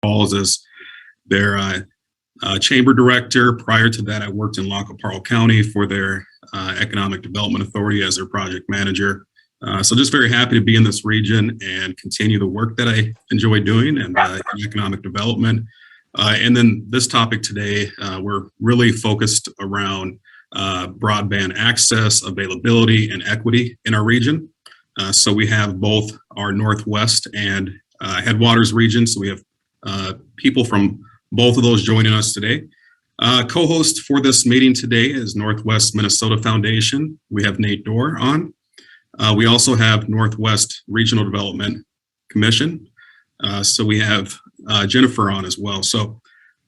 Falls as their chamber director. Prior to that, I worked in Lac-Qui-Parle County for their Economic Development Authority as their project manager. So just very happy to be in this region and continue the work that I enjoy doing and economic development. And then this topic today, we're really focused around broadband access, availability, and equity in our region. So we have both our Northwest and Headwaters region. So we have people from both of those joining us today. Co-host for this meeting today is Northwest Minnesota Foundation. We have Nate Dora on. We also have Northwest Regional Development Commission. So we have Jennifer on as well. So,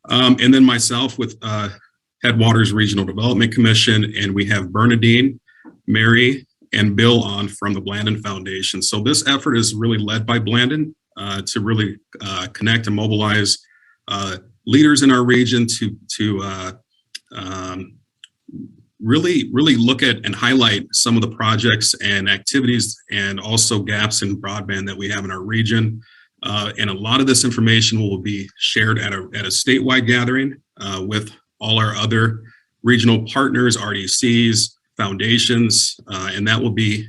and then myself with Headwaters Regional Development Commission, and we have Bernadine, Mary, and Bill on from the Blandon Foundation. So this effort is really led by Blandon to really connect and mobilize leaders in our region to really look at and highlight some of the projects and activities and also gaps in broadband that we have in our region. And a lot of this information will be shared at a statewide gathering with all our other regional partners, RDCs, foundations, and that will be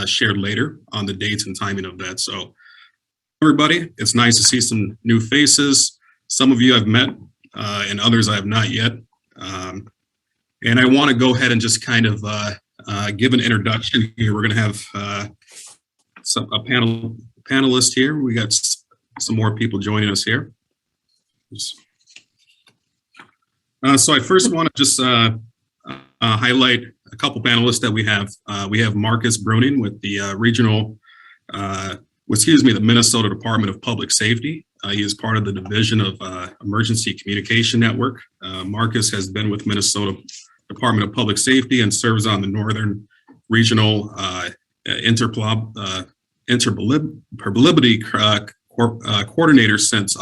shared later on the dates and timing of that. So everybody, it's nice to see some new faces. Some of you I've met and others I have not yet. And I want to go ahead and just kind of give an introduction here. We're going to have a panelist here. We got some more people joining us here. So I first want to just highlight a couple panelists that we have. We have Marcus Bruning with the the Minnesota Department of Public Safety. He is part of the Division of Emergency Communication Network. Marcus has been with Minnesota Department of Public Safety and serves on the Northern Regional Interoperability Coordinator since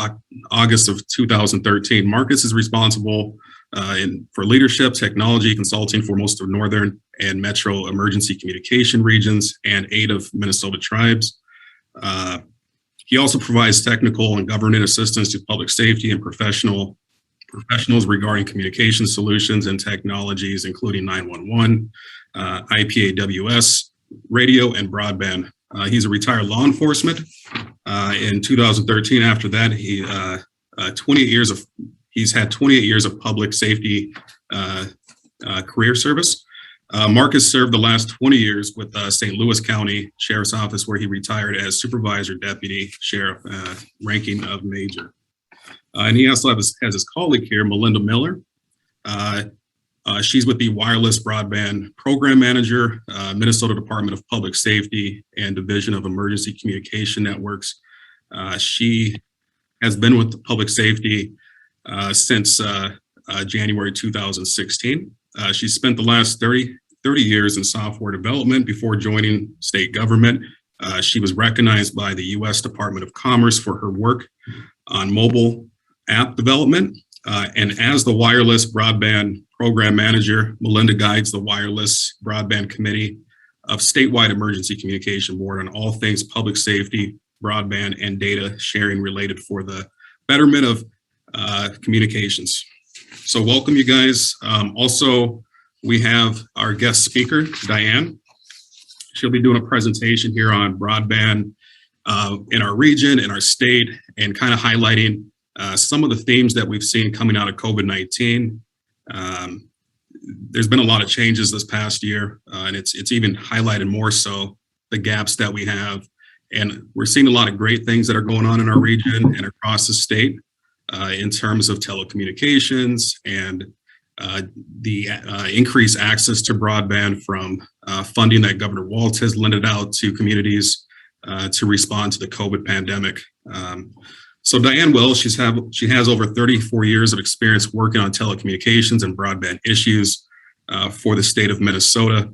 August of 2013. Marcus is responsible for leadership, technology, consulting for most of Northern and Metro emergency communication regions and 8 of Minnesota tribes. He also provides technical and government assistance to public safety and professionals regarding communication solutions and technologies, including 911, IPAWS, radio, and broadband. He's a retired law enforcement. In 2013, after that, he's had 28 years of public safety career service. Marcus served the last 20 years with St. Louis County Sheriff's Office, where he retired as Supervisor Deputy Sheriff, ranking of Major. And he also has his colleague here, Melinda Miller. She's with the Wireless Broadband Program Manager, Minnesota Department of Public Safety and Division of Emergency Communication Networks. She has been with public safety since January 2016. She spent the last 30 years in software development before joining state government. She was recognized by the U.S. Department of Commerce for her work on mobile app development. And as the Wireless Broadband Program Manager, Melinda guides the Wireless Broadband Committee of Statewide Emergency Communication Board on all things public safety, broadband, and data sharing related for the betterment of communications. So welcome, you guys. Also, we have our guest speaker, Diane. She'll be doing a presentation here on broadband in our region, in our state, and kind of highlighting some of the themes that we've seen coming out of COVID-19. There's been a lot of changes this past year, and it's even highlighted more so the gaps that we have. And we're seeing a lot of great things that are going on in our region and across the state in terms of telecommunications and the increased access to broadband from funding that Governor Walz has lended out to communities to respond to the COVID pandemic. So Diane Wells, she has over 34 years of experience working on telecommunications and broadband issues for the state of Minnesota.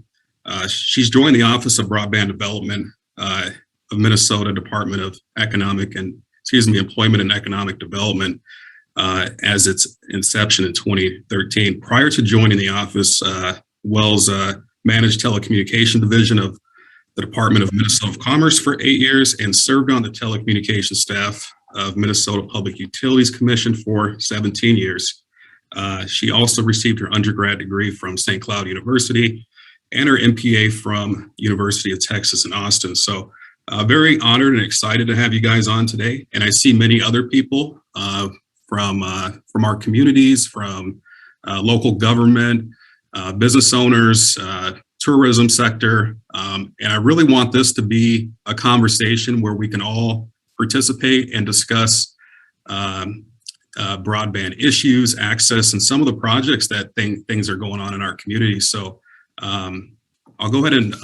She's joined the Office of Broadband Development of Minnesota Department of Employment and Economic Development as its inception in 2013. Prior to joining the office, Wells managed telecommunication division of the Department of Minnesota Commerce for 8 years and served on the telecommunications staff of Minnesota Public Utilities Commission for 17 years. She also received her undergrad degree from St. Cloud University and her MPA from University of Texas in Austin. So very honored and excited to have you guys on today. And I see many other people from our communities, from local government, business owners, tourism sector. And I really want this to be a conversation where we can all participate and discuss broadband issues, access, and some of the projects that things are going on in our community. So I'll go ahead and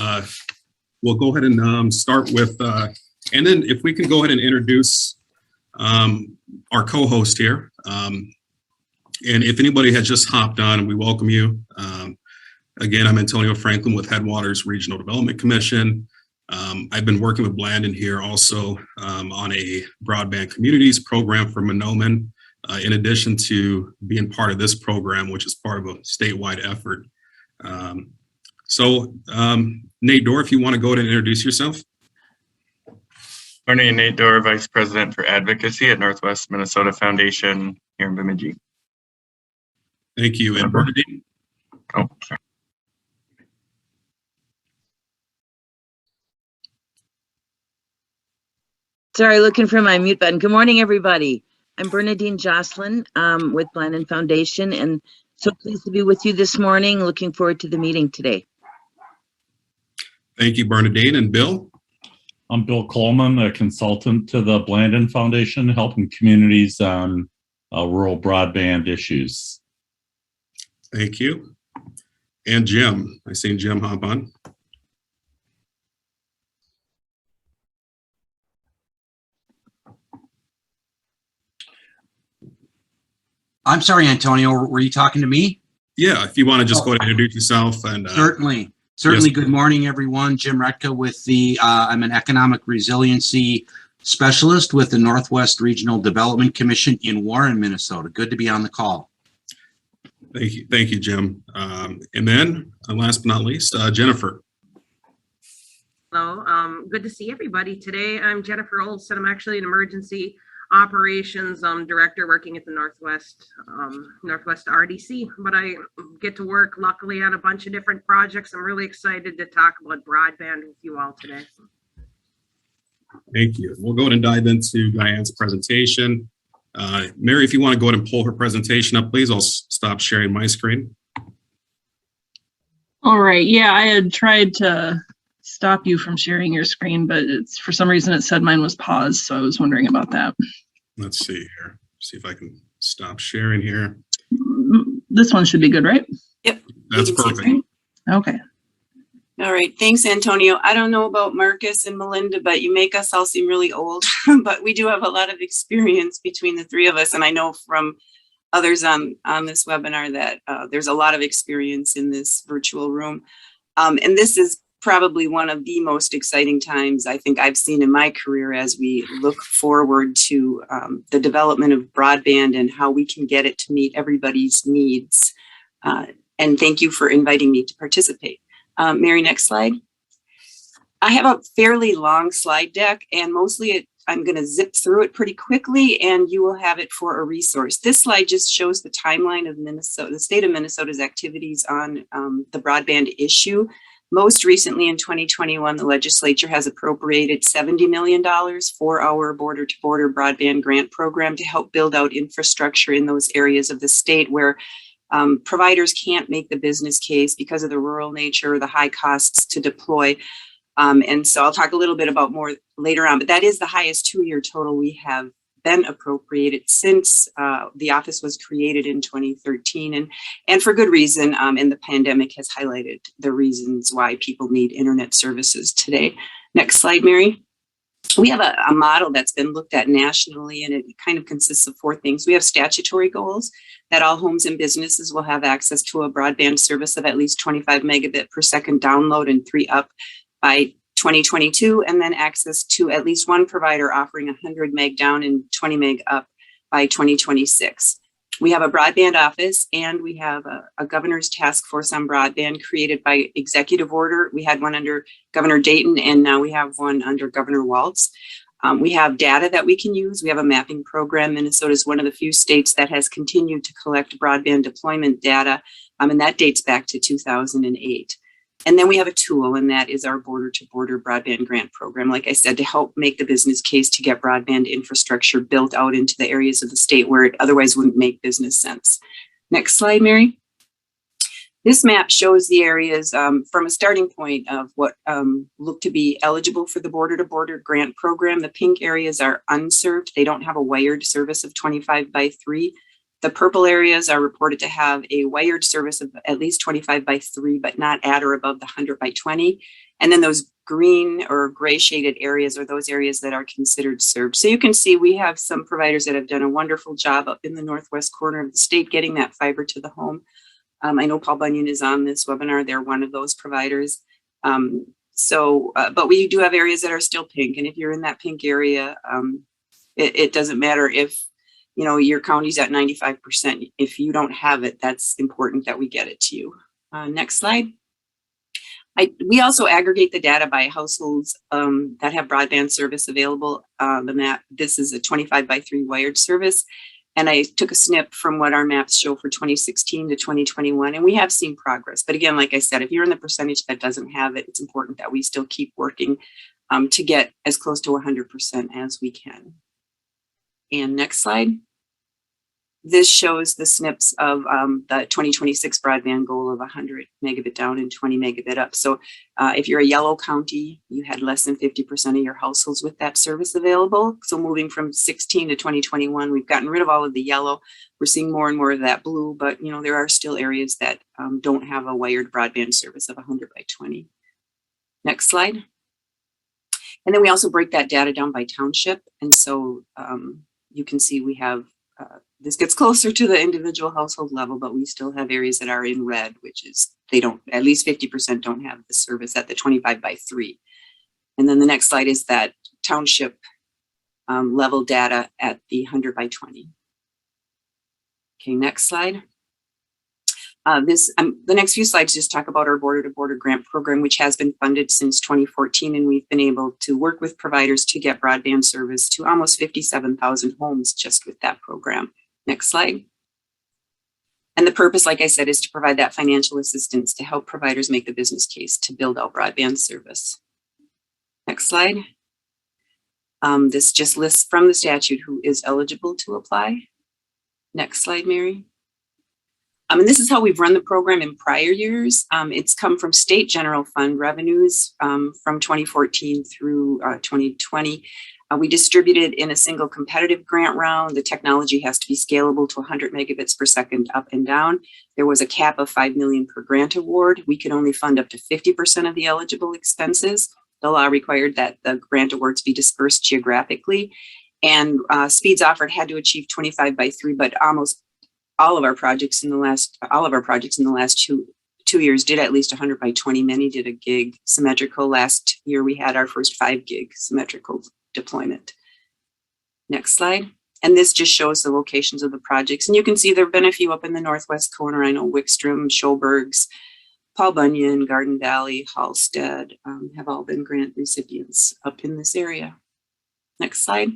we'll go ahead and start with, and then if we can go ahead and introduce our co-host here. And if anybody has just hopped on, we welcome you. Again, I'm Antonio Franklin with Headwaters Regional Development Commission. I've been working with Blandon here also on a broadband communities program for Monoman, in addition to being part of this program, which is part of a statewide effort. So Nate Dora, if you want to go ahead and introduce yourself. Morning, Nate Dora, Vice President for Advocacy at Northwest Minnesota Foundation here in Bemidji. Thank you. And Bernadine? Oh, sorry. Sorry, looking for my mute button. Good morning, everybody. I'm Bernadine Jocelyn with Blandon Foundation, and so pleased to be with you this morning. Looking forward to the meeting today. Thank you, Bernadine. And Bill? I'm Bill Coleman, a consultant to the Blandon Foundation, helping communities on rural broadband issues. Thank you. And Jim, I seen Jim hop on. I'm sorry, Antonio, were you talking to me? Yeah, if you want to just go ahead and introduce yourself. And Certainly. Yes. Good morning, everyone. Jim Retka with I'm an economic resiliency specialist with the Northwest Regional Development Commission in Warren, Minnesota. Good to be on the call. Thank you, Jim. And then, last but not least, Jennifer. Hello, good to see everybody today. I'm Jennifer Olson. I'm actually an emergency operations director working at the Northwest RDC, but I get to work luckily on a bunch of different projects. I'm really excited to talk about broadband with you all today. Thank you. We'll go ahead and dive into Diane's presentation. Mary, if you want to go ahead and pull her presentation up, please, I'll stop sharing my screen. All right. Yeah, I had tried to stop you from sharing your screen, but it's for some reason it said mine was paused, so I was wondering about that. Let's see here. See if I can stop sharing here. This one should be good, right? Yep. That's perfect. Okay. All right. Thanks, Antonio. I don't know about Marcus and Melinda, but you make us all seem really old, but we do have a lot of experience between the three of us. And I know from others on this webinar that there's a lot of experience in this virtual room. And this is probably one of the most exciting times I think I've seen in my career as we look forward to the development of broadband and how we can get it to meet everybody's needs. And thank you for inviting me to participate. Mary, next slide. I have a fairly long slide deck, and mostly I'm going to zip through it pretty quickly, and you will have it for a resource. This slide just shows the timeline of Minnesota, the state of Minnesota's activities on the broadband issue. Most recently in 2021, the legislature has appropriated $70 million for our border-to-border broadband grant program to help build out infrastructure in those areas of the state where providers can't make the business case because of the rural nature or the high costs to deploy. And so I'll talk a little bit about more later on, but that is the highest two-year total we have been appropriated since the office was created in 2013, and for good reason. And the pandemic has highlighted the reasons why people need internet services today. Next slide, Mary. We have a model that's been looked at nationally, and it kind of consists of four things. We have statutory goals that all homes and businesses will have access to a broadband service of at least 25 megabit per second download and 3 up by 2022, and then access to at least one provider offering 100 meg down and 20 meg up by 2026. We have a broadband office, and we have a governor's task force on broadband created by executive order. We had one under Governor Dayton, and now we have one under Governor Walz. We have data that we can use. We have a mapping program. Minnesota is one of the few states that has continued to collect broadband deployment data, and that dates back to 2008. And then we have a tool, and that is our border-to-border broadband grant program, like I said, to help make the business case to get broadband infrastructure built out into the areas of the state where it otherwise wouldn't make business sense. Next slide, Mary. This map shows the areas from a starting point of what look to be eligible for the border-to-border grant program. The pink areas are unserved. They don't have a wired service of 25/3. The purple areas are reported to have a wired service of at least 25/3, but not at or above the 100/20. And then those green or gray shaded areas are those areas that are considered served. So you can see we have some providers that have done a wonderful job up in the northwest corner of the state getting that fiber to the home. I know Paul Bunyan is on this webinar. They're one of those providers. But we do have areas that are still pink. And if you're in that pink area, it doesn't matter if your county's at 95%. If you don't have it, that's important that we get it to you. Next slide. We also aggregate the data by households that have broadband service available. The map, this is a 25/3 wired service. And I took a snip from what our maps show for 2016 to 2021, and we have seen progress. But again, like I said, if you're in the percentage that doesn't have it, it's important that we still keep working to get as close to 100% as we can. And next slide. This shows the snips of the 2026 broadband goal of 100 megabit down and 20 megabit up. So if you're a yellow county, you had less than 50% of your households with that service available. So moving from 16 to 2021, we've gotten rid of all of the yellow. We're seeing more and more of that blue, but there are still areas that don't have a wired broadband service of 100/20. Next slide. And then we also break that data down by township. And so you can see we have this gets closer to the individual household level, but we still have areas that are in red, which is at least 50% don't have the service at the 25/3. And then the next slide is that township level data at the 100/20. Okay, next slide. The next few slides just talk about our border-to-border grant program, which has been funded since 2014, and we've been able to work with providers to get broadband service to almost 57,000 homes just with that program. Next slide. And the purpose, like I said, is to provide that financial assistance to help providers make the business case to build out broadband service. Next slide. This just lists from the statute who is eligible to apply. Next slide, Mary. And this is how we've run the program in prior years. It's come from state general fund revenues from 2014 through 2020. We distributed in a single competitive grant round. The technology has to be scalable to 100 megabits per second up and down. There was a cap of $5 million per grant award. We could only fund up to 50% of the eligible expenses. The law required that the grant awards be dispersed geographically, and speeds offered had to achieve 25/3, but almost all of our projects in the last two years did at least 100/20. Many did a gig symmetrical. Last year we had our first 5 gig symmetrical deployment. Next slide. And this just shows the locations of the projects. And you can see there have been a few up in the northwest corner. I know Wickstrom, Schobergs, Paul Bunyan, Garden Valley, Halstead have all been grant recipients up in this area. Next slide.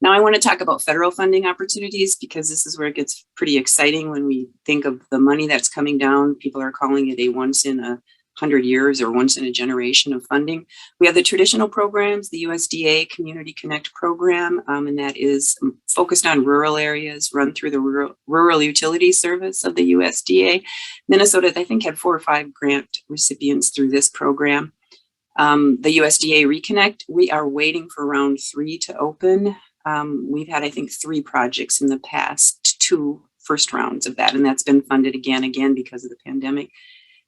Now I want to talk about federal funding opportunities, because this is where it gets pretty exciting when we think of the money that's coming down. People are calling it a once in 100 years or once in a generation of funding. We have the traditional programs, the USDA Community Connect program, and that is focused on rural areas, run through the rural utility service of the USDA. Minnesota, I think, had 4 or 5 grant recipients through this program. The USDA Reconnect, we are waiting for round 3 to open. We've had, I think, 3 projects in the past, 2 first rounds of that, and that's been funded again because of the pandemic.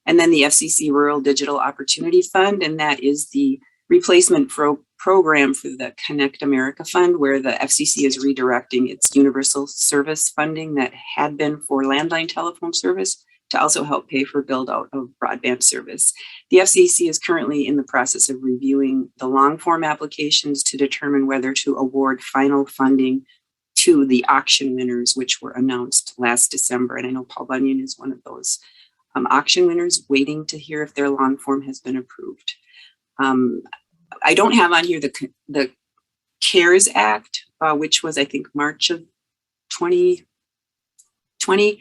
And then the FCC Rural Digital Opportunity Fund, and that is the replacement program for the Connect America Fund, where the FCC is redirecting its universal service funding that had been for landline telephone service to also help pay for build out of broadband service. The FCC is currently in the process of reviewing the long form applications to determine whether to award final funding to the auction winners, which were announced last December. And I know Paul Bunyan is one of those auction winners, waiting to hear if their long form has been approved. I don't have on here the CARES Act, which was, I think, March of 2020,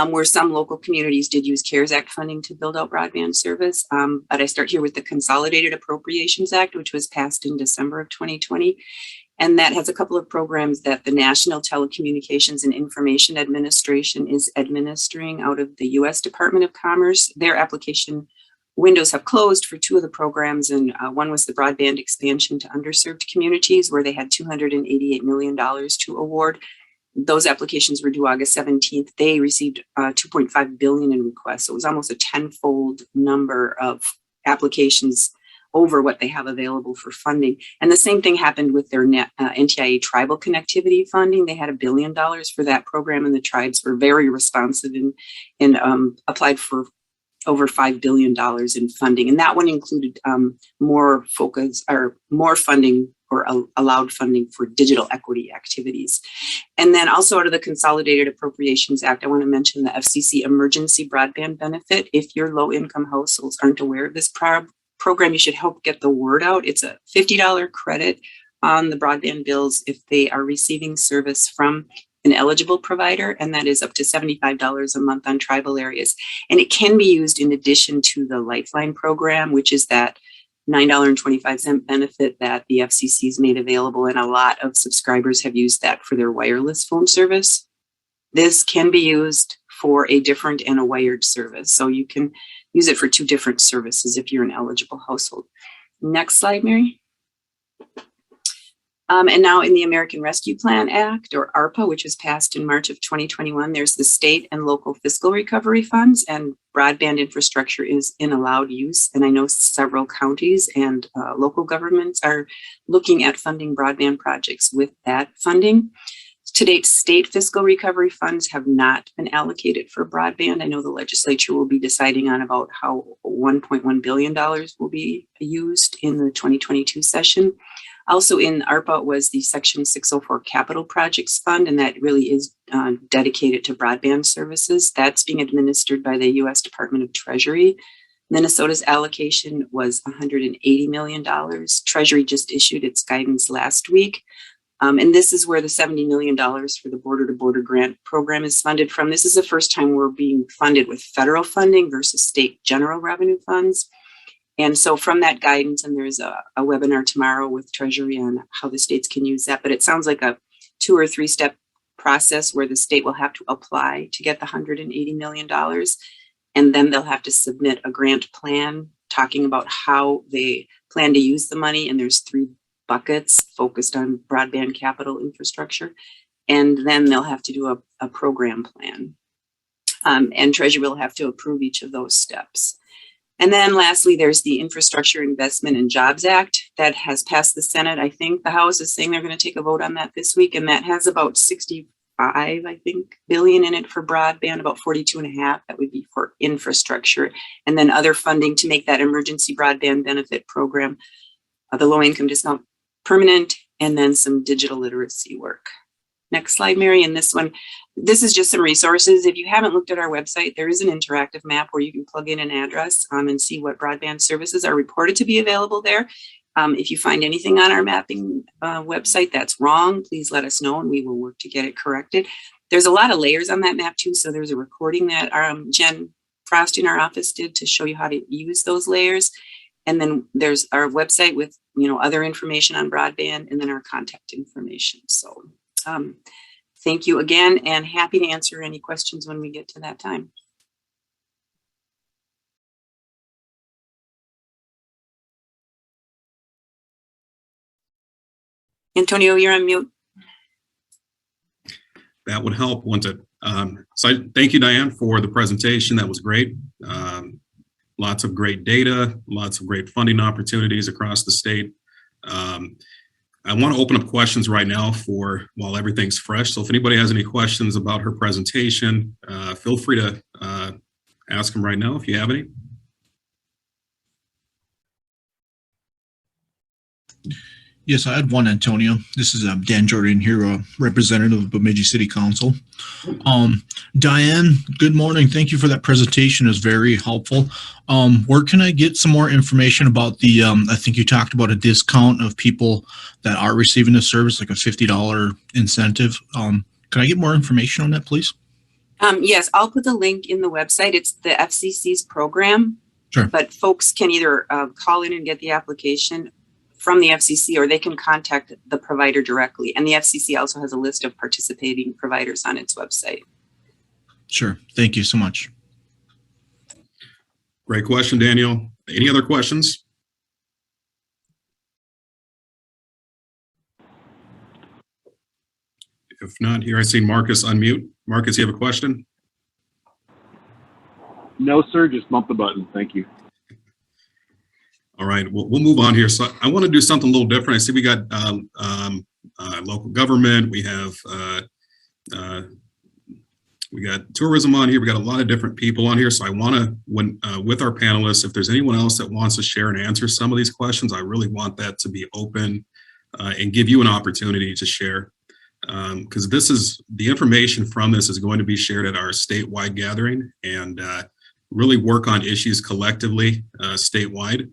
where some local communities did use CARES Act funding to build out broadband service. But I start here with the Consolidated Appropriations Act, which was passed in December of 2020. And that has a couple of programs that the National Telecommunications and Information Administration is administering out of the U.S. Department of Commerce. Their application windows have closed for two of the programs, and one was the broadband expansion to underserved communities, where they had $288 million to award. Those applications were due August 17th. They received $2.5 billion in requests. So it was almost a tenfold number of applications over what they have available for funding. And the same thing happened with their NTIA tribal connectivity funding. They had $1 billion for that program, and the tribes were very responsive and applied for over $5 billion in funding. And that one included more funding or allowed funding for digital equity activities. And then also out of the Consolidated Appropriations Act, I want to mention the FCC Emergency Broadband Benefit. If your low-income households aren't aware of this program, you should help get the word out. It's a $50 credit on the broadband bills if they are receiving service from an eligible provider, and that is up to $75 a month on tribal areas. And it can be used in addition to the Lifeline program, which is that $9.25 benefit that the FCC has made available, and a lot of subscribers have used that for their wireless phone service. This can be used for a different and a wired service, so you can use it for two different services if you're an eligible household. Next slide, Mary. And now in the American Rescue Plan Act, or ARPA, which was passed in March of 2021, there's the state and local fiscal recovery funds, and broadband infrastructure is in allowed use. And I know several counties and local governments are looking at funding broadband projects with that funding. To date, state fiscal recovery funds have not been allocated for broadband. I know the legislature will be deciding on about how $1.1 billion will be used in the 2022 session. Also in ARPA was the Section 604 Capital Projects Fund, and that really is dedicated to broadband services. That's being administered by the U.S. Department of Treasury. Minnesota's allocation was $180 million. Treasury just issued its guidance last week. And this is where the $70 million for the Border to Border Grant Program is funded from. This is the first time we're being funded with federal funding versus state general revenue funds. And so from that guidance, and there's a webinar tomorrow with Treasury on how the states can use that, but it sounds like a 2 or 3 step process where the state will have to apply to get the $180 million. And then they'll have to submit a grant plan talking about how they plan to use the money. And there's 3 buckets focused on broadband capital infrastructure. And then they'll have to do a program plan. And Treasury will have to approve each of those steps. And then lastly, there's the Infrastructure Investment and Jobs Act that has passed the Senate. I think the House is saying they're going to take a vote on that this week, and that has about 65, I think, billion in it for broadband, about 42.5 that would be for infrastructure, and then other funding to make that emergency broadband benefit program, the low income discount permanent, and then some digital literacy work. Next slide, Mary. And this is just some resources. If you haven't looked at our website, there is an interactive map where you can plug in an address and see what broadband services are reported to be available there. If you find anything on our mapping website that's wrong, please let us know and we will work to get it corrected. There's a lot of layers on that map too. So there's a recording that Jen Frost in our office did to show you how to use those layers. And then there's our website with, other information on broadband, and then our contact information. So thank you again, and happy to answer any questions when we get to that time. Antonio, you're on mute. That would help, wouldn't it? Thank you, Diane, for the presentation. That was great. Lots of great data, lots of great funding opportunities across the state. I want to open up questions right now while everything's fresh. So if anybody has any questions about her presentation, feel free to ask them right now if you have any. Yes, I had one, Antonio. This is Dan Jordan here, representative of Bemidji City Council. Diane, good morning. Thank you for that presentation. It was very helpful. Where can I get some more information about the, I think you talked about a discount of people that are receiving the service, like a $50 incentive. Can I get more information on that, please? Yes, I'll put the link in the website. It's the FCC's program. Sure. But folks can either call in and get the application from the FCC, or they can contact the provider directly. And the FCC also has a list of participating providers on its website. Sure. Thank you so much. Great question, Daniel. Any other questions? If not, here I see Marcus unmute. Marcus, you have a question? No, sir. Just bump the button. Thank you. All right, we'll move on here. So I want to do something a little different. I see we got local government. We have tourism on here. We got a lot of different people on here. So I want to, with our panelists, if there's anyone else that wants to share and answer some of these questions, I really want that to be open and give you an opportunity to share. Because the information from this is going to be shared at our statewide gathering, and really work on issues collectively statewide.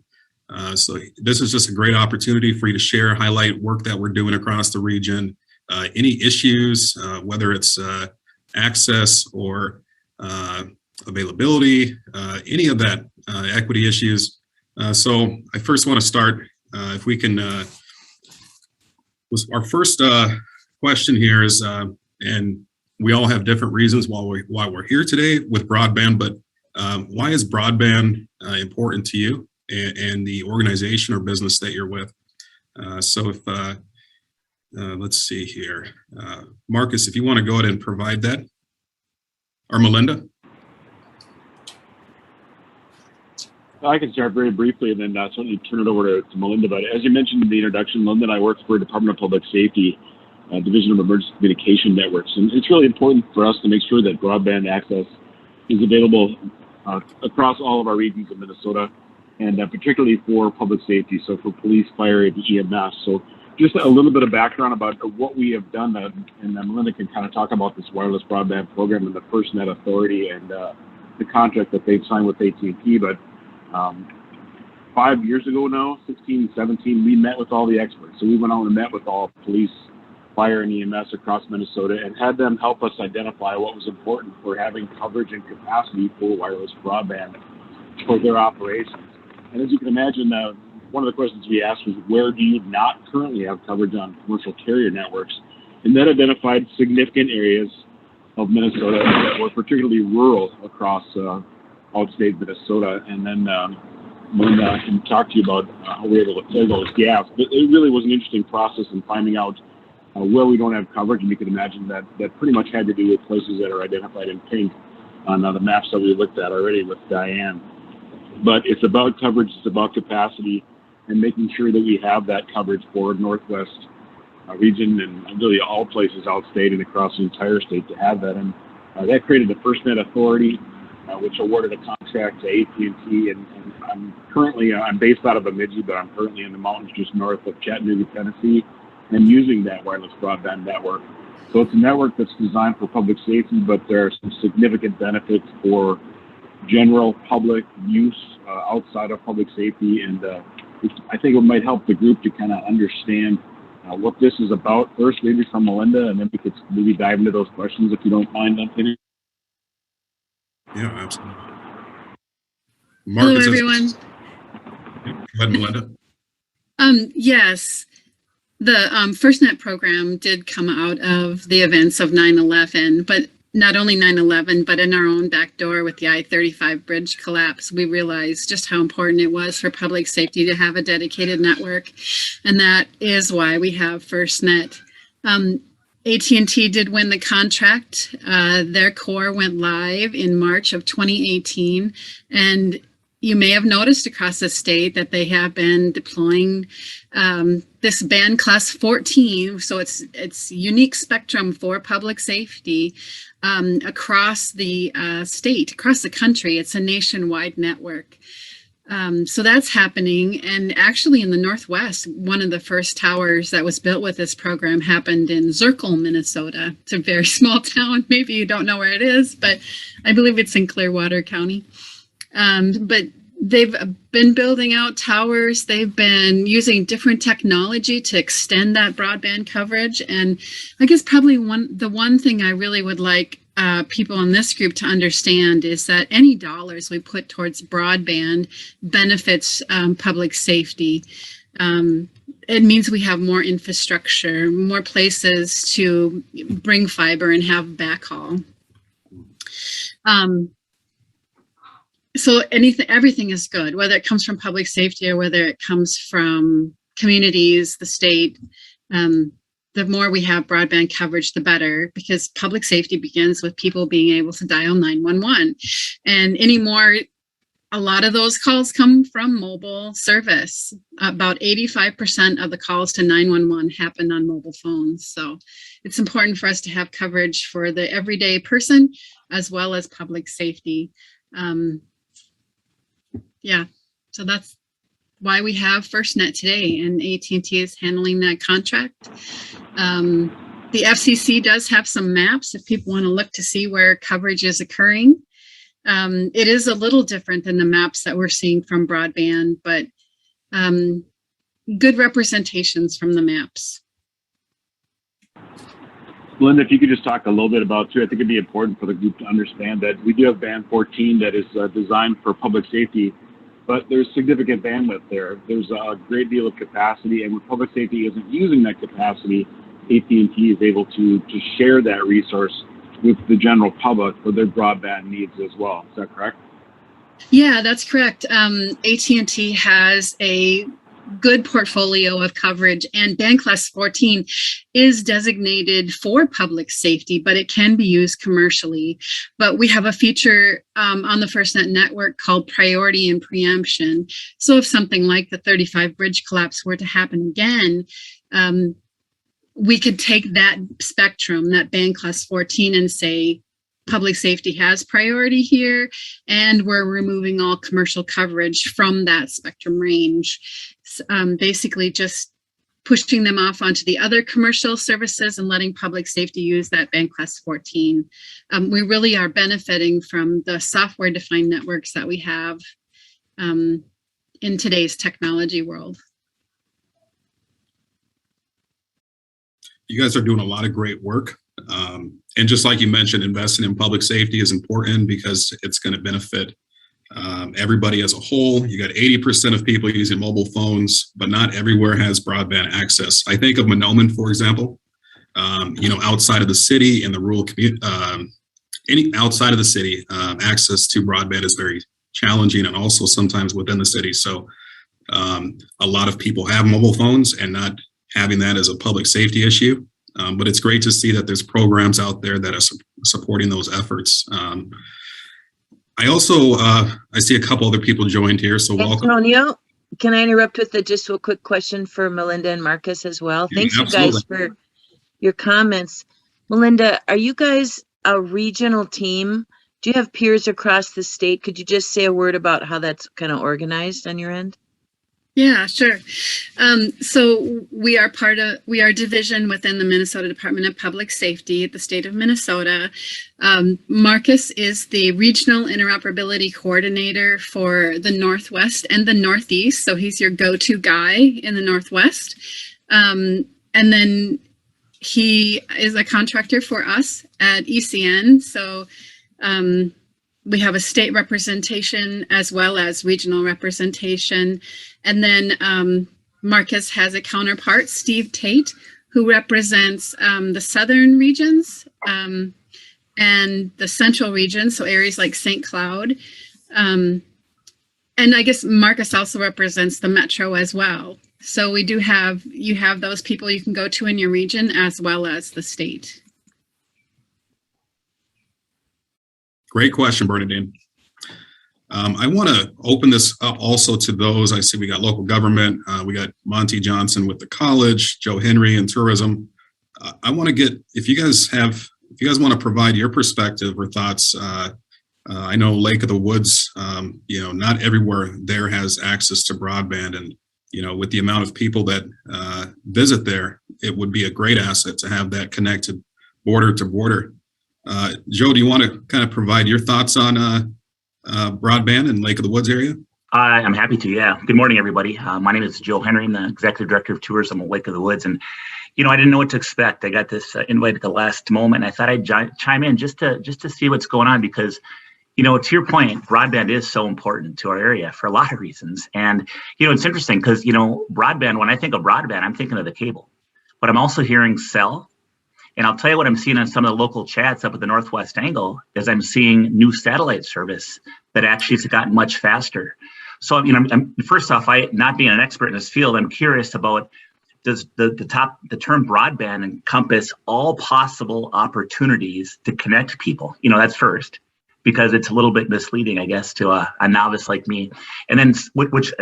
So this is just a great opportunity for you to share, highlight work that we're doing across the region, any issues, whether it's access or availability, any of that, equity issues. So I first want to start, if we can, our first question here is, and we all have different reasons why we're here today with broadband, but why is broadband important to you and the organization or business that you're with? So if, let's see here. Marcus, if you want to go ahead and provide that, or Melinda? I can start very briefly and then certainly turn it over to Melinda. But as you mentioned in the introduction, Melinda and I work for Department of Public Safety, Division of Emergency Communication Networks. And it's really important for us to make sure that broadband access is available across all of our regions of Minnesota, and particularly for public safety, so for police, fire, and EMS. So just a little bit of background about what we have done, and Melinda can kind of talk about this wireless broadband program and the Firstnet Authority and the contract that they've signed with AT&T. But 5 years ago now, 16, 17, we met with all the experts. So we went out and met with all police, fire, and EMS across Minnesota and had them help us identify what was important for having coverage and capacity for wireless broadband for their operations. And as you can imagine, one of the questions we asked was, where do you not currently have coverage on commercial carrier networks? And that identified significant areas of Minnesota that were particularly rural across outstate Minnesota. And then Melinda can talk to you about how we were able to fill those gaps. But it really was an interesting process in finding out where we don't have coverage. And you can imagine that pretty much had to do with places that are identified in pink on the maps that we looked at already with Diane. But it's about coverage, it's about capacity, and making sure that we have that coverage for Northwest region and really all places outstate and across the entire state to have that. And that created the Firstnet Authority, which awarded a contract to AT&T. And I'm based out of Bemidji, but I'm currently in the mountains just north of Chattanooga, Tennessee, and using that wireless broadband network. So it's a network that's designed for public safety, but there are some significant benefits for general public use outside of public safety. And I think it might help the group to kind of understand what this is about first, maybe from Melinda, and then we could maybe dive into those questions if you don't mind, Anthony. Yeah, absolutely. Hello, everyone. Go ahead, Melinda. Yes, the Firstnet program did come out of the events of 9/11, but not only 9/11, but in our own back door with the I-35 bridge collapse, we realized just how important it was for public safety to have a dedicated network. And that is why we have Firstnet. AT&T did win the contract. Their core went live in March of 2018. And you may have noticed across the state that they have been deploying this band class 14. So it's unique spectrum for public safety across the state, across the country. It's a nationwide network. So that's happening. And actually in the Northwest, one of the first towers that was built with this program happened in Zirkle, Minnesota. It's a very small town. Maybe you don't know where it is, but I believe it's in Clearwater County. But they've been building out towers. They've been using different technology to extend that broadband coverage. And I guess probably the one thing I really would like people in this group to understand is that any dollars we put towards broadband benefits public safety. It means we have more infrastructure, more places to bring fiber and have backhaul. So everything is good, whether it comes from public safety or whether it comes from communities, the state. The more we have broadband coverage, the better, because public safety begins with people being able to dial 911. And anymore, a lot of those calls come from mobile service. About 85% of the calls to 911 happen on mobile phones. So it's important for us to have coverage for the everyday person as well as public safety. Yeah, so that's why we have Firstnet today, and AT&T is handling that contract. The FCC does have some maps if people want to look to see where coverage is occurring. It is a little different than the maps that we're seeing from broadband, but good representations from the maps. Melinda, if you could just talk a little bit about, too, I think it'd be important for the group to understand that we do have Band 14 that is designed for public safety, but there's significant bandwidth there. There's a great deal of capacity, and when public safety isn't using that capacity, AT&T is able to share that resource with the general public for their broadband needs as well. Is that correct? Yeah, that's correct. AT&T has a good portfolio of coverage, and band class 14 is designated for public safety, but it can be used commercially. But we have a feature on the FirstNet network called priority and preemption. So if something like the 35 bridge collapse were to happen again, we could take that spectrum, that band class 14, and say, public safety has priority here, and we're removing all commercial coverage from that spectrum range. Basically just pushing them off onto the other commercial services and letting public safety use that band class 14. We really are benefiting from the software defined networks that we have in today's technology world. You guys are doing a lot of great work. And just like you mentioned, investing in public safety is important because it's going to benefit everybody as a whole. You got 80% of people using mobile phones, but not everywhere has broadband access. I think of Monoman, for example, outside of the city and the rural community, outside of the city, access to broadband is very challenging, and also sometimes within the city. So a lot of people have mobile phones, and not having that as a public safety issue. But it's great to see that there's programs out there that are supporting those efforts. I also, I see a couple other people joined here, so welcome. Antonio, can I interrupt with just a quick question for Melinda and Marcus as well? Thanks, you guys, for your comments. Melinda, are you guys a regional team? Do you have peers across the state? Could you just say a word about how that's kind of organized on your end? Yeah, sure. So we are a division within the Minnesota Department of Public Safety at the state of Minnesota. Marcus is the regional interoperability coordinator for the Northwest and the Northeast. So he's your go-to guy in the Northwest. And then he is a contractor for us at ECN. So we have a state representation as well as regional representation. And then Marcus has a counterpart, Steve Tate, who represents the southern regions and the central region, so areas like St. Cloud. And I guess Marcus also represents the metro as well. So we do have, you have those people you can go to in your region as well as the state. Great question, Bernadine. I want to open this up also to those. I see we got local government. We got Monty Johnson with the college, Joe Henry in tourism. I want to get, if you guys want to provide your perspective or thoughts, I know Lake of the Woods, not everywhere there has access to broadband, and with the amount of people that visit there, it would be a great asset to have that connected border to border. Joe, do you want to kind of provide your thoughts on broadband in Lake of the Woods area? I'm happy to, yeah. Good morning, everybody. My name is Joe Henry. I'm the Executive Director of Tourism of Lake of the Woods. And, I didn't know what to expect. I got this invite at the last moment. I thought I'd chime in just to see what's going on because, to your point, broadband is so important to our area for a lot of reasons. And, it's interesting because, broadband, when I think of broadband, I'm thinking of the cable. But I'm also hearing cell. And I'll tell you what I'm seeing on some of the local chats up at the Northwest Angle is I'm seeing new satellite service that actually has gotten much faster. So, first off, not being an expert in this field, I'm curious about, does the term broadband encompass all possible opportunities to connect people? That's first, because it's a little bit misleading, I guess, to a novice like me. And then, which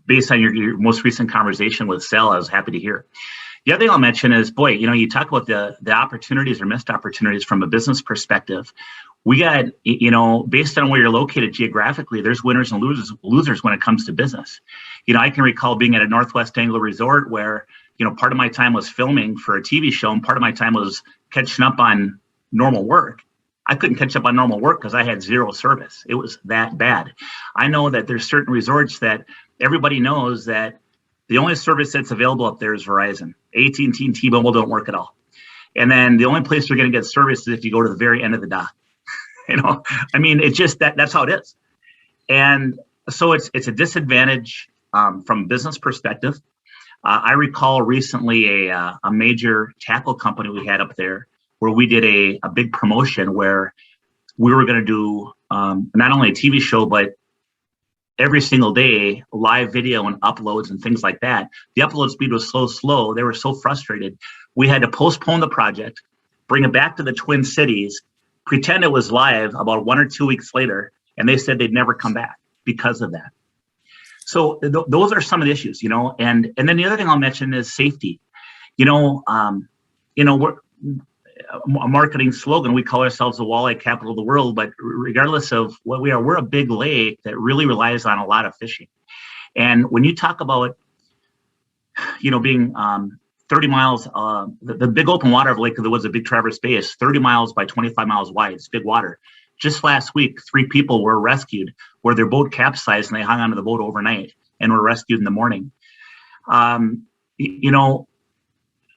based on your most recent conversation with Sal, I was happy to hear. The other thing I'll mention is, boy, you talk about the opportunities or missed opportunities from a business perspective. We got, based on where you're located geographically, there's winners and losers when it comes to business. I can recall being at a Northwest Angle resort where, part of my time was filming for a TV show and part of my time was catching up on normal work. I couldn't catch up on normal work because I had zero service. It was that bad. I know that there's certain resorts that everybody knows that the only service that's available up there is Verizon. AT&T and T-Mobile don't work at all. And then the only place you're going to get service is if you go to the very end of the dock. It's just that's how it is. And so it's a disadvantage from a business perspective. I recall recently a major tackle company we had up there where we did a big promotion where we were going to do not only a TV show, but every single day, live video and uploads and things like that. The upload speed was so slow. They were so frustrated. We had to postpone the project, bring it back to the Twin Cities, pretend it was live about 1 or 2 weeks later, and they said they'd never come back because of that. So those are some of the issues, and then the other thing I'll mention is safety. We're a marketing slogan, we call ourselves the walleye capital of the world, but regardless of what we are, we're a big lake that really relies on a lot of fishing. And when you talk about, being 30 miles, the big open water of Lake of the Woods, a big traverse bay, is 30 miles by 25 miles wide. It's big water. Just last week, 3 people were rescued where their boat capsized and they hung onto the boat overnight and were rescued in the morning.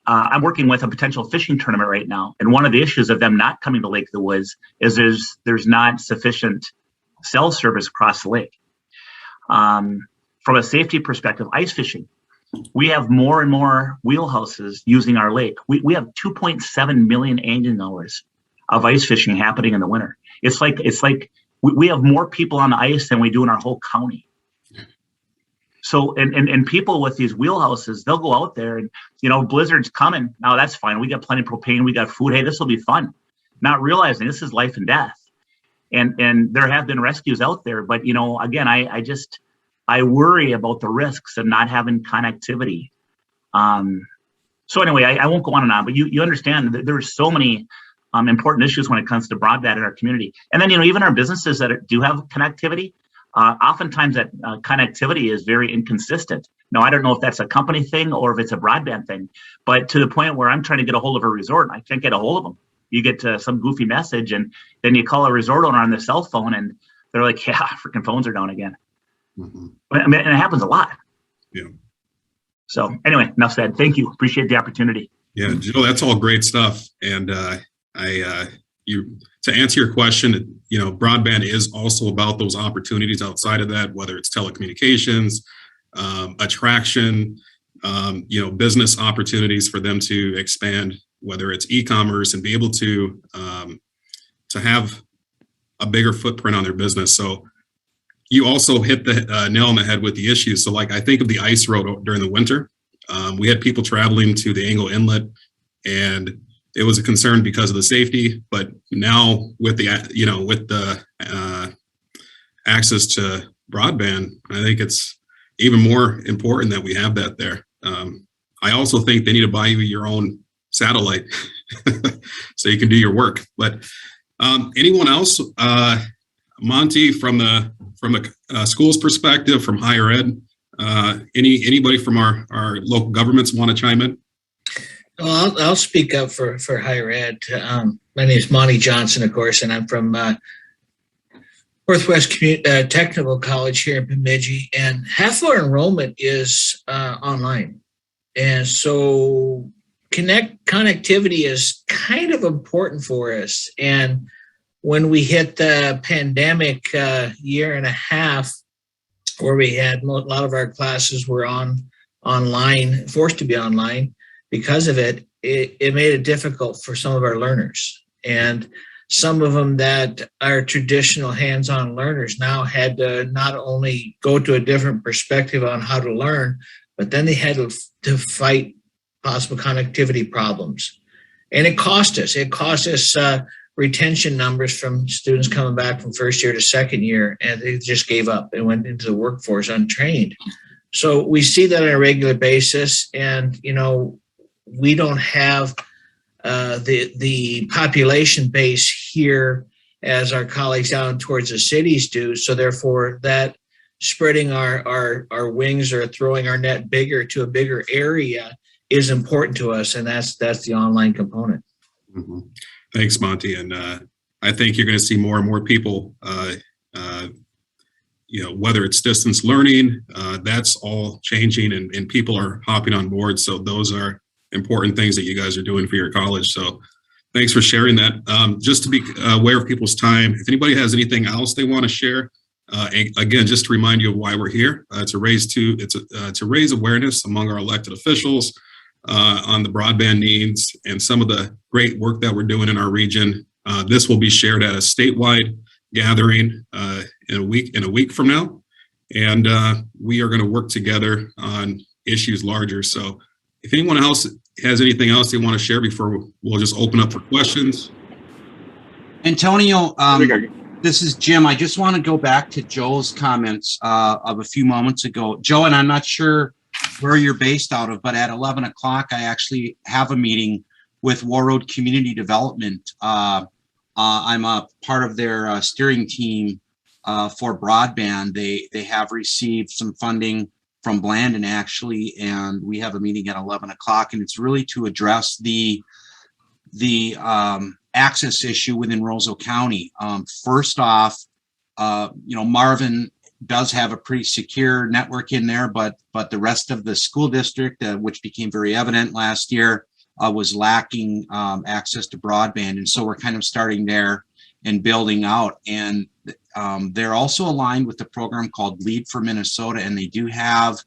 I'm working with a potential fishing tournament right now. And one of the issues of them not coming to Lake of the Woods is there's not sufficient cell service across the lake. From a safety perspective, ice fishing. We have more and more wheelhouses using our lake. We have 2.7 million angling hours of ice fishing happening in the winter. It's like we have more people on the ice than we do in our whole county. So, and people with these wheelhouses, they'll go out there and, blizzard's coming. Now that's fine. We got plenty of propane. We got food. Hey, this will be fun. Not realizing this is life and death. And there have been rescues out there, but, again, I worry about the risks of not having connectivity. So anyway, I won't go on and on, but you understand that there's so many important issues when it comes to broadband in our community. And then, even our businesses that do have connectivity, oftentimes that connectivity is very inconsistent. Now, I don't know if that's a company thing or if it's a broadband thing, but to the point where I'm trying to get a hold of a resort and I can't get a hold of them. You get some goofy message and then you call a resort owner on their cell phone and they're like, yeah, freaking phones are down again. Mm-hmm. And it happens a lot. Yeah. So anyway, enough said. Thank you. Appreciate the opportunity. Yeah, Joe, that's all great stuff. And to answer your question, broadband is also about those opportunities outside of that, whether it's telecommunications, attraction, business opportunities for them to expand, whether it's e-commerce and be able to have a bigger footprint on their business. So you also hit the nail on the head with the issue. So I think of the ice road during the winter. We had people traveling to the Angle Inlet and it was a concern because of the safety, but now with the access to broadband, I think it's even more important that we have that there. I also think they need to buy you your own satellite so you can do your work. But Anyone else? Monty, from the school's perspective, from higher ed, anybody from our local governments want to chime in? Well, I'll speak up for higher ed. My name is Monty Johnson, of course, and I'm from Northwest Technical College here in Bemidji, and half our enrollment is online. And so connectivity is kind of important for us. And when we hit the pandemic year and a half, where we had a lot of our classes were online, forced to be online because of it, it made it difficult for some of our learners. And some of them that are traditional hands-on learners now had to not only go to a different perspective on how to learn, but then they had to fight possible connectivity problems. And it cost us. It cost us retention numbers from students coming back from first year to second year, and they just gave up and went into the workforce untrained. So we see that on a regular basis, and we don't have the population base here as our colleagues down towards the cities do. So therefore, that spreading our wings or throwing our net bigger to a bigger area is important to us, and that's the online component. Mm-hmm. Thanks, Monty. And I think you're going to see more and more people, whether it's distance learning, that's all changing, and people are hopping on board. So those are important things that you guys are doing for your college. So thanks for sharing that. Just to be aware of people's time, if anybody has anything else they want to share, again, just to remind you of why we're here, to raise awareness among our elected officials on the broadband needs and some of the great work that we're doing in our region. This will be shared at a statewide gathering in a week from now, and we are going to work together on issues larger. So if anyone else has anything else they want to share before we'll just open up for questions. Antonio, this is Jim. I just want to go back to Joe's comments of a few moments ago. Joe, and I'm not sure where you're based out of, but at 11 o'clock, I actually have a meeting with Warroad Community Development. I'm a part of their steering team for broadband. They have received some funding from Blandin, actually, and we have a meeting at 11 o'clock, and it's really to address the access issue within Roseau County. First off, Marvin does have a pretty secure network in there, but the rest of the school district, which became very evident last year, was lacking access to broadband. And so we're kind of starting there and building out. And they're also aligned with the program called Lead for Minnesota, and they do have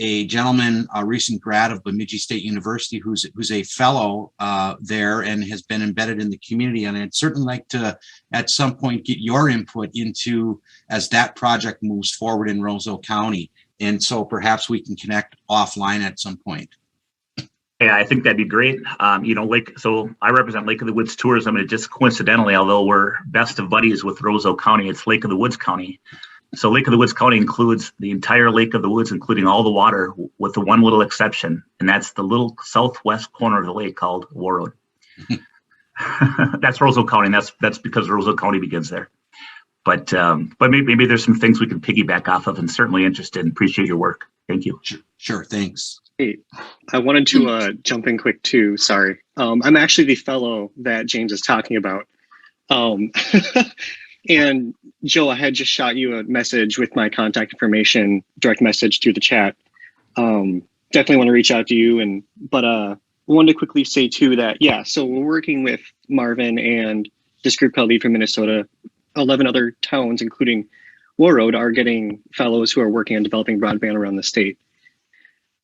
a gentleman, a recent grad of Bemidji State University, who's a fellow there and has been embedded in the community. And I'd certainly like to, at some point, get your input into as that project moves forward in Roseau County. And so perhaps we can connect offline at some point. Yeah, I think that'd be great. So I represent Lake of the Woods Tourism, and it just coincidentally, although we're best of buddies with Roseau County, it's Lake of the Woods County. So Lake of the Woods County includes the entire Lake of the Woods, including all the water, with the one little exception, and that's the little southwest corner of the lake called Warroad. That's Roseau County, and that's because Roseau County begins there. But maybe there's some things we can piggyback off of, and certainly interested and appreciate your work. Thank you. Sure, thanks. Hey, I wanted to jump in quick too. Sorry, I'm actually the fellow that James is talking about. And Joe, I had just shot you a message with my contact information, direct message through the chat. Definitely want to reach out to you, but I wanted to quickly say too that so we're working with Marvin and this group called Lead for Minnesota. 11 other towns, including Warroad, are getting fellows who are working on developing broadband around the state.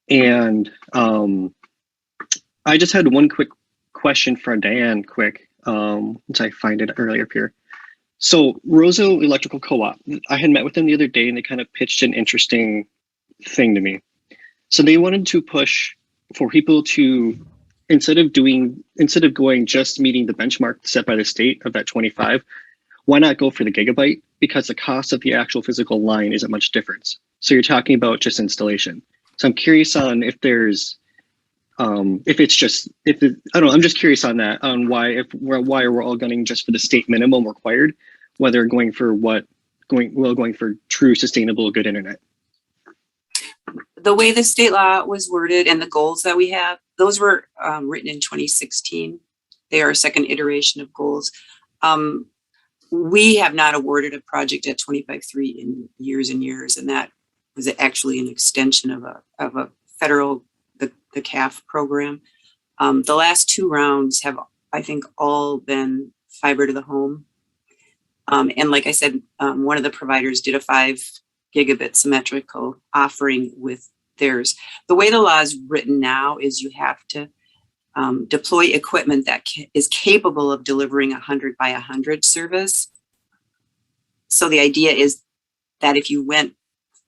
And I just had one quick question for Diane, once I find it earlier up here. So Roseau Electrical Co-op, I had met with them the other day, and they kind of pitched an interesting thing to me. So they wanted to push for people to, instead of going just meeting the benchmark set by the state of that 25, why not go for the gigabyte? Because the cost of the actual physical line isn't much difference. So you're talking about just installation. So I'm curious on if there's If it's just, I don't know, I'm just curious on that, on why we're all gunning just for the state minimum required, whether going for true sustainable good internet. The way the state law was worded and the goals that we have, those were written in 2016. They are a second iteration of goals. We have not awarded a project at 25.3 in years and years, and that was actually an extension of a federal, the CAF program. The last two rounds have, I think, all been fiber to the home. And like I said, one of the providers did a 5 gigabit symmetrical offering with theirs. The way the law is written now is you have to deploy equipment that is capable of delivering 100 by 100 service. So the idea is that if you went,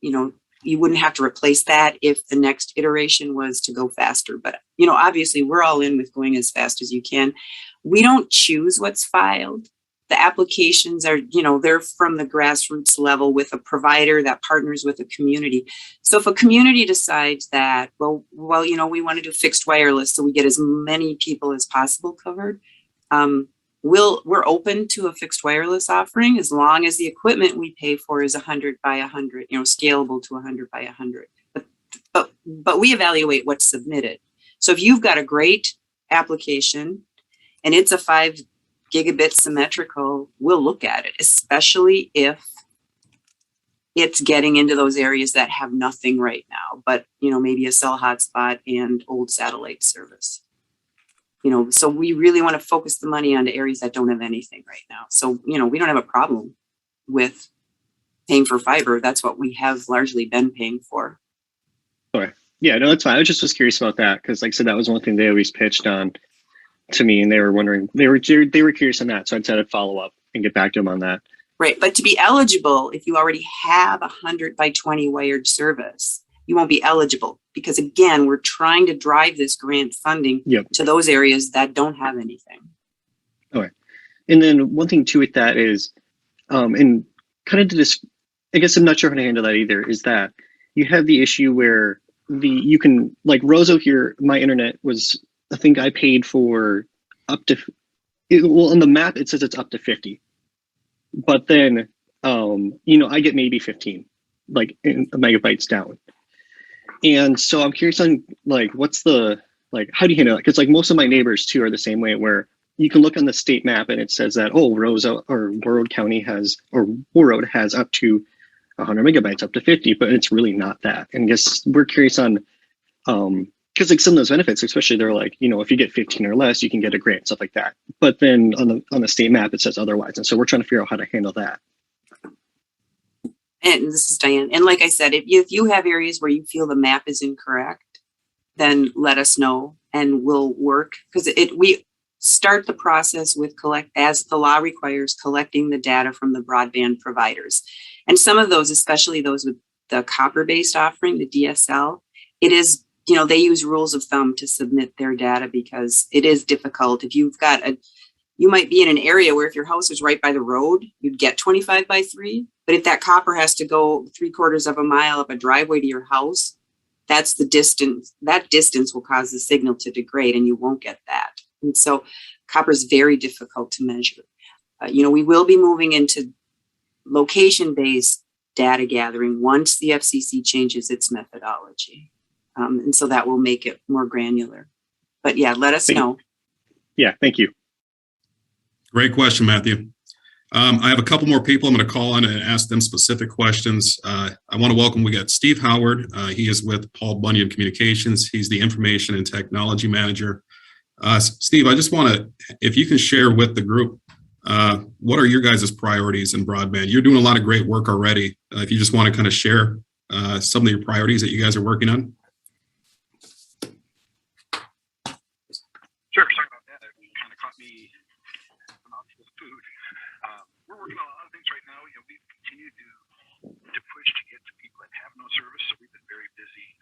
you wouldn't have to replace that if the next iteration was to go faster. But, obviously we're all in with going as fast as you can. We don't choose what's filed. The applications are, they're from the grassroots level with a provider that partners with a community. So if a community decides that, well, we want to do fixed wireless so we get as many people as possible covered, we're open to a fixed wireless offering as long as the equipment we pay for is 100 by 100, scalable to 100 by 100. But we evaluate what's submitted. So if you've got a great application and it's a 5 gigabit symmetrical, we'll look at it, especially if it's getting into those areas that have nothing right now, but maybe a cell hotspot and old satellite service. So we really want to focus the money onto areas that don't have anything right now. So, we don't have a problem with paying for fiber. That's what we have largely been paying for. Okay. Yeah, no, that's fine. I was curious about that because, like I said, that was one thing they always pitched on to me, and they were wondering, they were curious on that. So I decided to follow up and get back to them on that. Right. But to be eligible, if you already have 100 by 20 wired service, you won't be eligible because, again, we're trying to drive this grant funding to those areas that don't have anything. Okay. And then one thing too with that is, and kind of to this, I guess I'm not sure how to handle that either, is that you have the issue where you can, like Roseau here, my internet was, I think I paid for up to, well, on the map, it says it's up to 50. But then, I get maybe 15, like megabytes down. And so I'm curious on what's the, how do you handle it? Because most of my neighbors too are the same way, where you can look on the state map and it says that, Roseau or Warroad County has, or Warroad has up to 100 megabytes, up to 50, but it's really not that. And I guess we're curious on, because some of those benefits, especially they're if you get 15 or less, you can get a grant, stuff like that. But then on the state map, it says otherwise. And so we're trying to figure out how to handle that. And this is Diane. And like I said, if you have areas where you feel the map is incorrect, then let us know and we'll work, because we start the process with as the law requires, collecting the data from the broadband providers. And some of those, especially those with the copper-based offering, the DSL, it is, they use rules of thumb to submit their data because it is difficult. If you've got you might be in an area where if your house was right by the road, you'd get 25 by 3. But if that copper has to go 3/4 of a mile up a driveway to your house, that's the distance. That distance will cause the signal to degrade and you won't get that. And so copper is very difficult to measure. We will be moving into location-based data gathering once the FCC changes its methodology. And so that will make it more granular. But yeah, let us know. Yeah, thank you. Great question, Matthew. I have a couple more people I'm going to call on and ask them specific questions. I want to welcome, we got Steve Howard. He is with Paul Bunyan Communications. He's the Information and Technology Manager. Steve, I just want to, if you can share with the group, what are your guys' priorities in broadband? You're doing a lot of great work already. If you just want to kind of share some of your priorities that you guys are working on. Sure, sorry about that. It kind of caught me out with food. We're working on a lot of things right now. We've continued to push to get to people that have no service, so we've been very busy.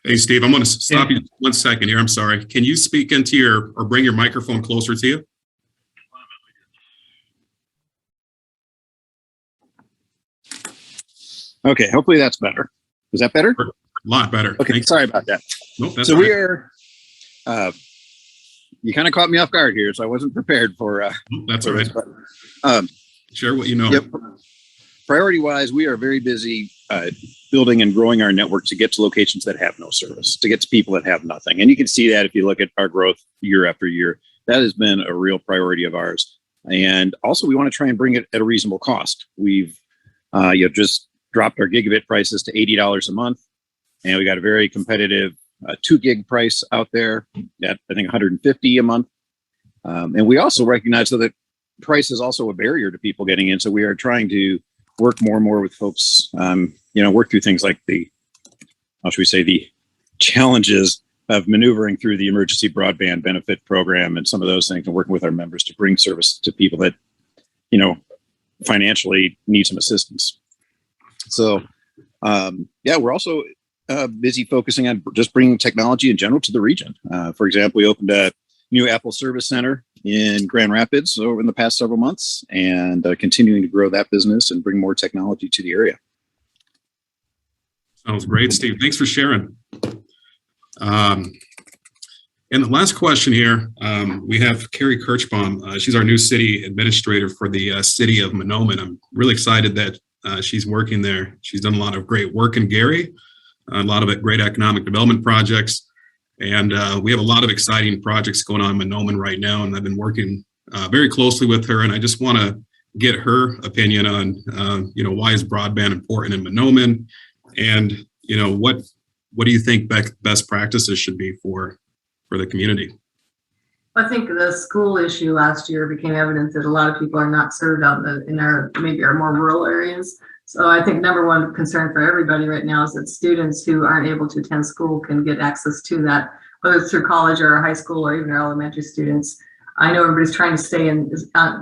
Hey, Steve, I'm going to stop you 1 second here. I'm sorry. Can you speak into or bring your microphone closer to you? Okay, hopefully that's better. Is that better? lot better. Okay, sorry about that. Nope, that's so right. we are, you kind of caught me off guard here, so I wasn't prepared for. That's for all right. this, but, share what you know. Yep. Priority wise, we are very busy building and growing our network to get to locations that have no service, to get to people that have nothing. And you can see that if you look at our growth year after year. That has been a real priority of ours. And also, we want to try and bring it at a reasonable cost. We've just dropped our gigabit prices to $80 a month, and we got a very competitive 2 gig price out there at I think $150 a month. And we also recognize that price is also a barrier to people getting in. So we are trying to work more and more with folks, work through things like the challenges of maneuvering through the emergency broadband benefit program and some of those things, and working with our members to bring service to people that, financially need some assistance. So, we're also busy focusing on just bringing technology in general to the region. For example, we opened a new Apple Service Center in Grand Rapids over in the past several months, and continuing to grow that business and bring more technology to the area. Sounds great, Steve. Thanks for sharing. And the last question here, we have Kerry Kirchbaum. She's our new city administrator for the city of Monoman. I'm really excited that she's working there. She's done a lot of great work in Gary, a lot of great economic development projects. And we have a lot of exciting projects going on in Monoman right now, and I've been working very closely with her. And I just want to get her opinion on, why is broadband important in Monoman, and what do you think best practices should be for the community? I think the school issue last year became evident that a lot of people are not served out in our more rural areas. So I think number one concern for everybody right now is that students who aren't able to attend school can get access to that, whether it's through college or high school or even our elementary students. I know everybody's trying to stay in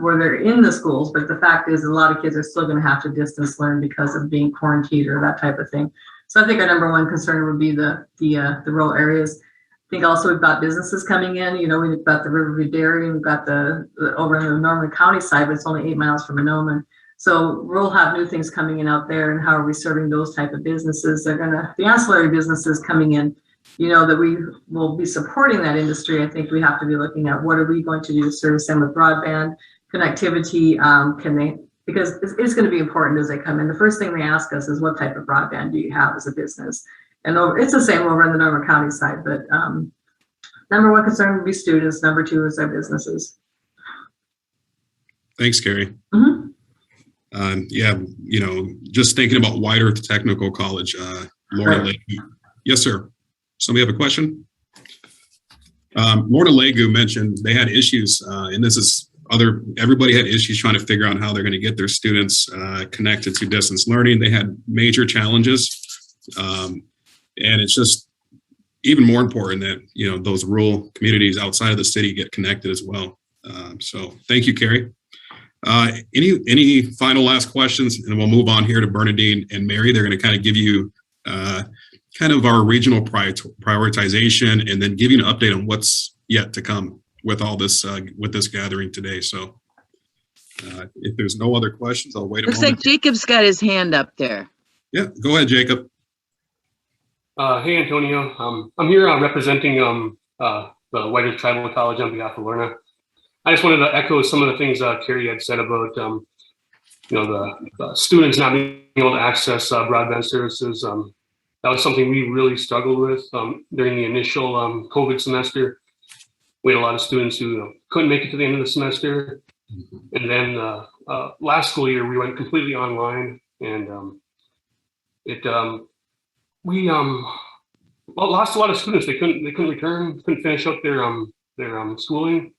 where they're in the schools, but the fact is a lot of kids are still going to have to distance learn because of being quarantined or that type of thing. So I think our number one concern would be the rural areas. I think also we've got businesses coming in. We've got the Riverview Dairy, we've got the over in the Norman County side, but it's only 8 miles from Monoman. So we'll have new things coming in out there, and how are we serving those type of businesses? The ancillary businesses coming in, that we will be supporting that industry. I think we have to be looking at what are we going to do to service them with broadband connectivity. Because it's going to be important as they come in. The first thing they ask us is, what type of broadband do you have as a business? And it's the same over in the Norman County side, but number one concern would be students. Number two is their businesses. Thanks, Kerry. Mm-hmm. Just thinking about White Earth Technical College, Lorna Legu. Yes, sir. Somebody have a question? Lorna Legu mentioned they had issues, and this is everybody had issues trying to figure out how they're going to get their students connected to distance learning. They had major challenges, and it's just even more important that those rural communities outside of the city get connected as well. So thank you, Kerry. Any final last questions, and we'll move on here to Bernadine and Mary. They're going to kind of give you kind of our regional prioritization, and then give you an update on what's yet to come with all this with this gathering today. So if there's no other questions, I'll wait a moment. Looks like Jacob's got his hand up there. Yeah, go ahead, Jacob. Hey, Antonio. I'm here representing the White Earth Tribal College on behalf of Lorna. I just wanted to echo some of the things Kerry had said about the students not being able to access broadband services. That was something we really struggled with during the initial COVID semester. We had a lot of students who couldn't make it to the end of the semester. And then last school year, we went completely online, and we lost a lot of students. They couldn't return, couldn't finish up their schooling,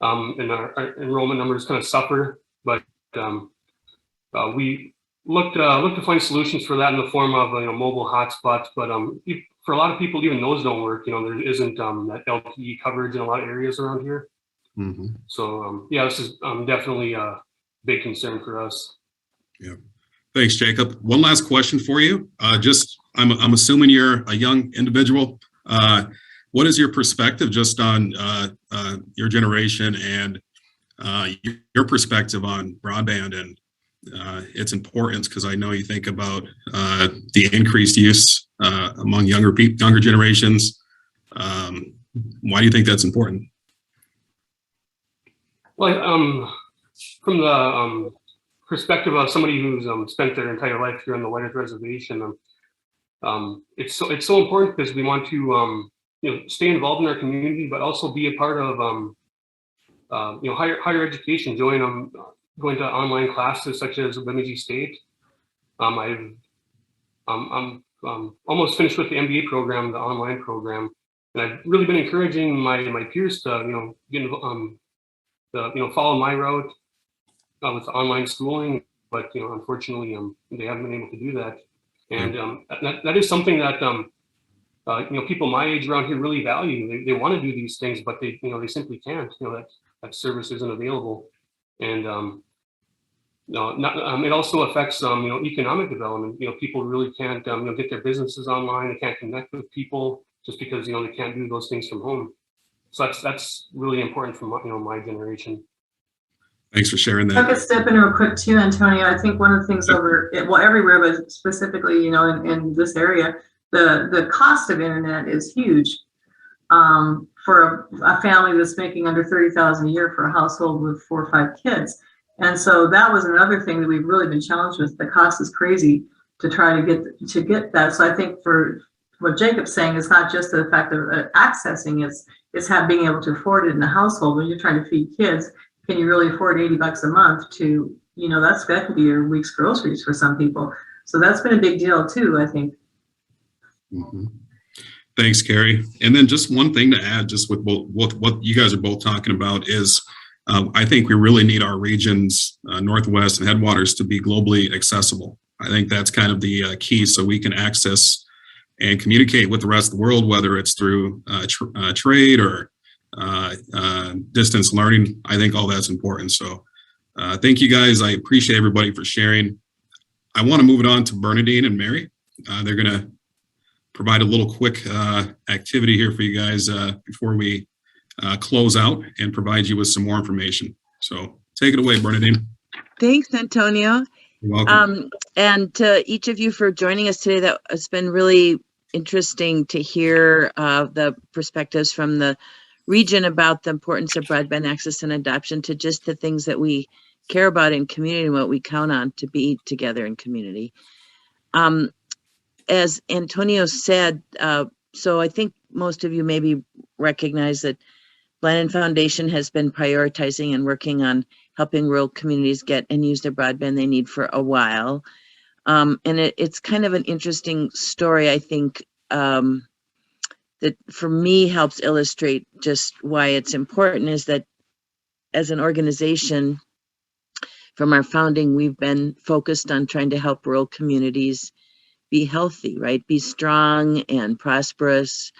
and our enrollment numbers kind of suffer. But we looked to find solutions for that in the form of mobile hotspots. But for a lot of people, even those don't work. There isn't that LTE coverage in a lot of areas around here. Mm-hmm. So this is definitely a big concern for us. Yeah. Thanks, Jacob. One last question for you. I'm assuming you're a young individual. What is your perspective just on your generation and your perspective on broadband and its importance? Because I know you think about the increased use among younger generations. Why do you think that's important? Well, from the perspective of somebody who's spent their entire life here on the White Earth Reservation, it's so important because we want to stay involved in our community, but also be a part of higher education, going to online classes such as Bemidji State. I'm almost finished with the MBA program, the online program, and I've really been encouraging my peers to get follow my route with online schooling, but unfortunately they haven't been able to do that, and that is something that people my age around here really value. They want to do these things, but they simply can't. That service isn't available, and it also affects economic development. People really can't get their businesses online. They can't connect with people just because they can't do those things from home. So that's really important for my generation. Thanks for sharing that. I could step in real quick too, Antonio. I think one of the things everywhere, but specifically, in this area, the cost of internet is huge. For a family that's making under $30,000 a year for a household with 4 or 5 kids. And so that was another thing that we've really been challenged with. The cost is crazy to try to get that. So I think for what Jacob's saying, is not just the fact of accessing, it's being able to afford it in a household. When you're trying to feed kids, can you really afford $80 a month to, that could be your week's groceries for some people. So that's been a big deal too, I think. Mm-hmm. Thanks, Kerry. And then just one thing to add, just with what you guys are both talking about is, I think we really need our regions, Northwest and Headwaters, to be globally accessible. I think that's kind of the key, so we can access and communicate with the rest of the world, whether it's through trade or distance learning. I think all that's important. So thank you guys. I appreciate everybody for sharing. I want to move it on to Bernadine and Mary. They're going to provide a little quick activity here for you guys before we close out and provide you with some more information. So take it away, Bernadine. Thanks, Antonio. You're welcome. And to each of you for joining us today. That has been really interesting to hear the perspectives from the region about the importance of broadband access and adoption to just the things that we care about in community and what we count on to be together in community. As Antonio said, so I think most of you maybe recognize that Blanton Foundation has been prioritizing and working on helping rural communities get and use their broadband they need for a while. And it's kind of an interesting story, I think, that for me helps illustrate just why it's important, is that as an organization, from our founding, we've been focused on trying to help rural communities be healthy, right? Be strong and prosperous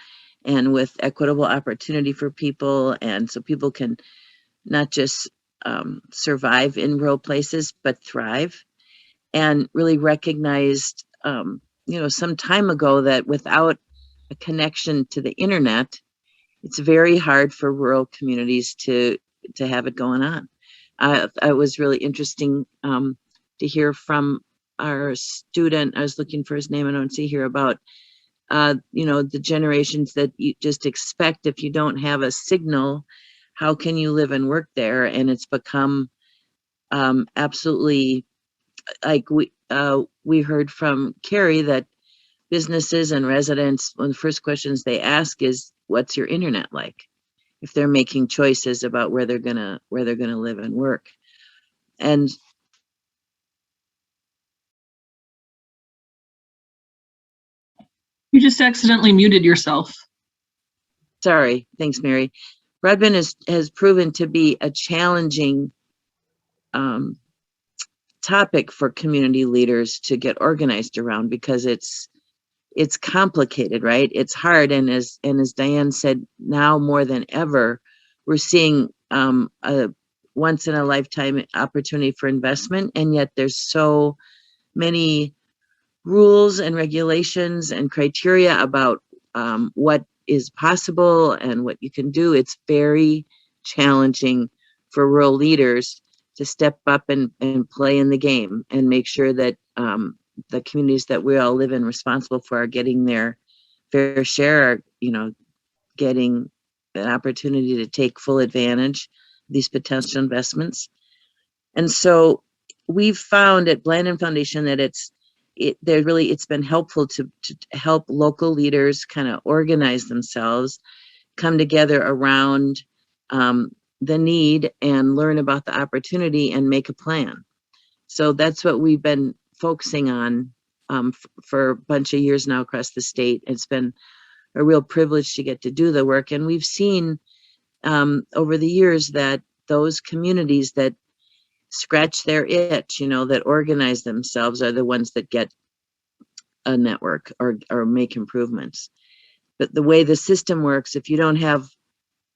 and with equitable opportunity for people. And so people can not just survive in rural places, but thrive. And really recognized, some time ago that without a connection to the internet, it's very hard for rural communities to have it going on. It was really interesting to hear from our student. I was looking for his name, I don't see here, about the generations that you just expect if you don't have a signal, how can you live and work there? And it's become absolutely, like we heard from Kerry, that businesses and residents, one of the first questions they ask is, what's your internet like? If they're making choices about where they're gonna live and work. And you just accidentally muted yourself. Sorry. Thanks, Mary. Broadband has proven to be a challenging topic for community leaders to get organized around, because it's complicated, right? It's hard, and as Diane said, now more than ever, we're seeing a once in a lifetime opportunity for investment, and yet there's so many rules and regulations and criteria about what is possible and what you can do. It's very challenging for rural leaders to step up and play in the game and make sure that the communities that we all live in responsible for are getting their fair share, are, you know, getting an opportunity to take full advantage of these potential investments. And so we've found at Blandin Foundation that it's been helpful to help local leaders kind of organize themselves, come together around the need and learn about the opportunity and make a plan. So that's what we've been focusing on for a bunch of years now across the state. It's been a real privilege to get to do the work. And we've seen over the years that those communities that scratch their itch, you know, that organize themselves are the ones that get a network or make improvements. But the way the system works, if you don't have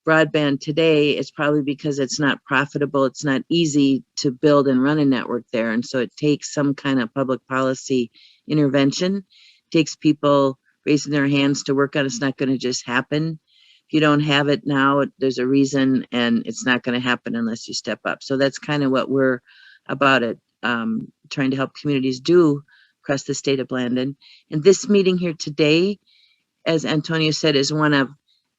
broadband today, it's probably because it's not profitable. It's not easy to build and run a network there. And so it takes some kind of public policy intervention. It takes people raising their hands to work on it. It's not going to just happen. If you don't have it now, there's a reason, and it's not going to happen unless you step up. So that's kind of what we're about it, trying to help communities do across the state of Blandin. And this meeting here today, as Antonio said, is one of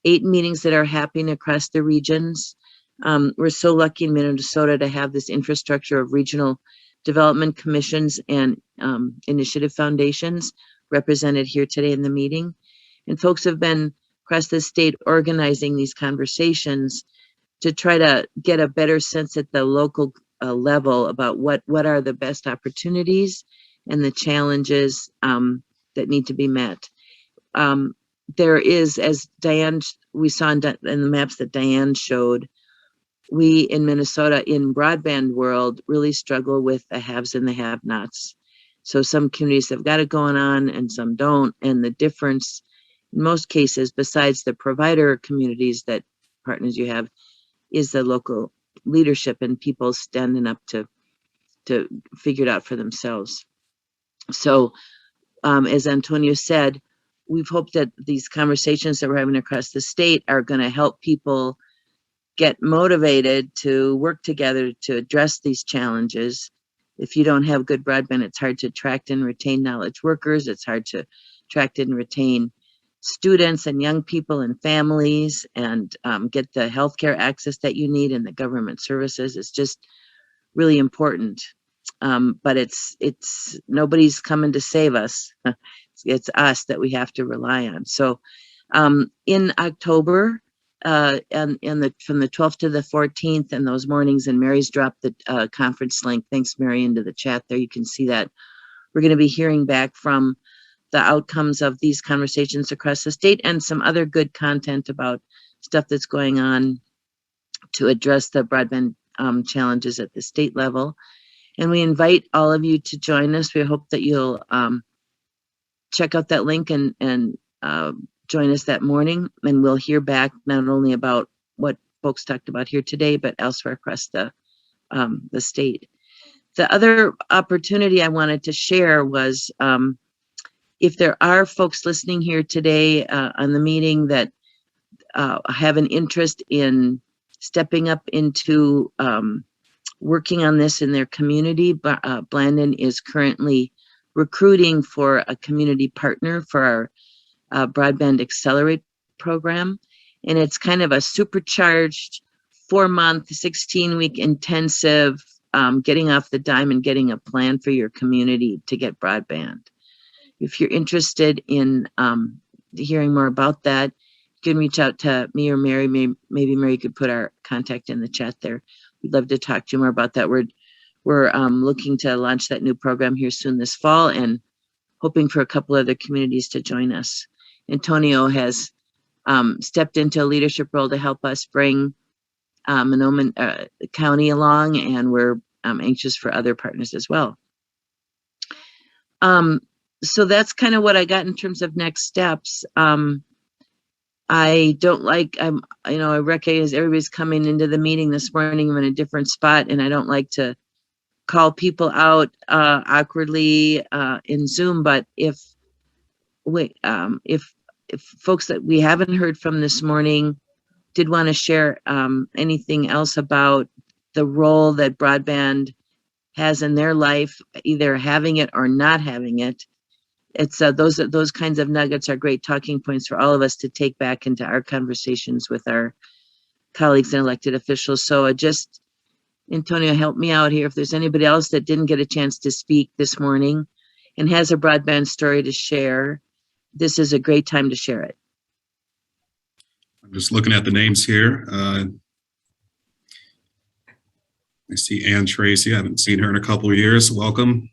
8 meetings that are happening across the regions. We're so lucky in Minnesota to have this infrastructure of regional development commissions and initiative foundations represented here today in the meeting. And folks have been across the state organizing these conversations to try to get a better sense at the local level about what are the best opportunities and the challenges that need to be met. There is, as Diane, we saw in the maps that Diane showed, we in Minnesota in broadband world really struggle with the haves and the have-nots. So some communities have got it going on and some don't. And the difference in most cases, besides the provider communities that partners you have, is the local leadership and people standing up to figure it out for themselves. So as Antonio said, we've hoped that these conversations that we're having across the state are going to help people get motivated to work together to address these challenges. If you don't have good broadband, it's hard to attract and retain knowledge workers. It's hard to attract and retain students and young people and families, and get the healthcare access that you need and the government services. It's just really important. But it's nobody's coming to save us. It's us that we have to rely on. So in October, and from the 12th to the 14th, and those mornings, and Mary's dropped the conference link. Thanks, Mary, into the chat there. You can see that we're going to be hearing back from the outcomes of these conversations across the state and some other good content about stuff that's going on to address the broadband challenges at the state level. And we invite all of you to join us. We hope that you'll check out that link and join us that morning, and we'll hear back not only about what folks talked about here today, but elsewhere across the state. The other opportunity I wanted to share was if there are folks listening here today on the meeting that have an interest in stepping up into working on this in their community, Blandin is currently recruiting for a community partner for our Broadband Accelerate program. And it's kind of a supercharged 4-month, 16-week intensive, getting off the dime and getting a plan for your community to get broadband. If you're interested in hearing more about that, you can reach out to me or Mary. Maybe Mary could put our contact in the chat there. We'd love to talk to you more about that. We're looking to launch that new program here soon this fall, and hoping for a couple other communities to join us. Antonio has stepped into a leadership role to help us bring Monona County along, and we're anxious for other partners as well. So that's kind of what I got in terms of next steps. I don't like, I recognize everybody's coming into the meeting this morning. I'm in a different spot, and I don't like to call people out awkwardly in Zoom. But if folks that we haven't heard from this morning did want to share anything else about the role that broadband has in their life, either having it or not having it. It's those kinds of nuggets are great talking points for all of us to take back into our conversations with our colleagues and elected officials. So just, Antonio, help me out here. If there's anybody else that didn't get a chance to speak this morning and has a broadband story to share, this is a great time to share it. I'm just looking at the names here. I see Ann Tracy. I haven't seen her in a couple of years. Welcome.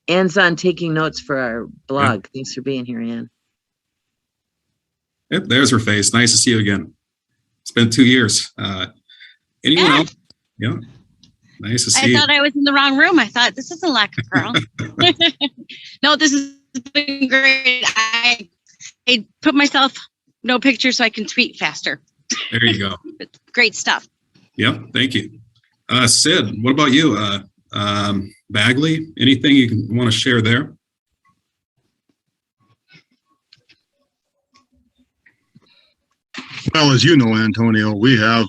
Ann's on taking notes for our blog. Yeah. Thanks for being here, Ann. Yep, there's her face. Nice to see you again. It's been 2 years. Anyone else? Yeah. Nice to see you. I thought I was in the wrong room. I thought this is a lack of girl. No, this has been great. I put myself no picture so I can tweet faster. There you go. Great stuff. Yep. Thank you. Sid, what about you? Bagley, anything you want to share there? Well, as you know, Antonio, we have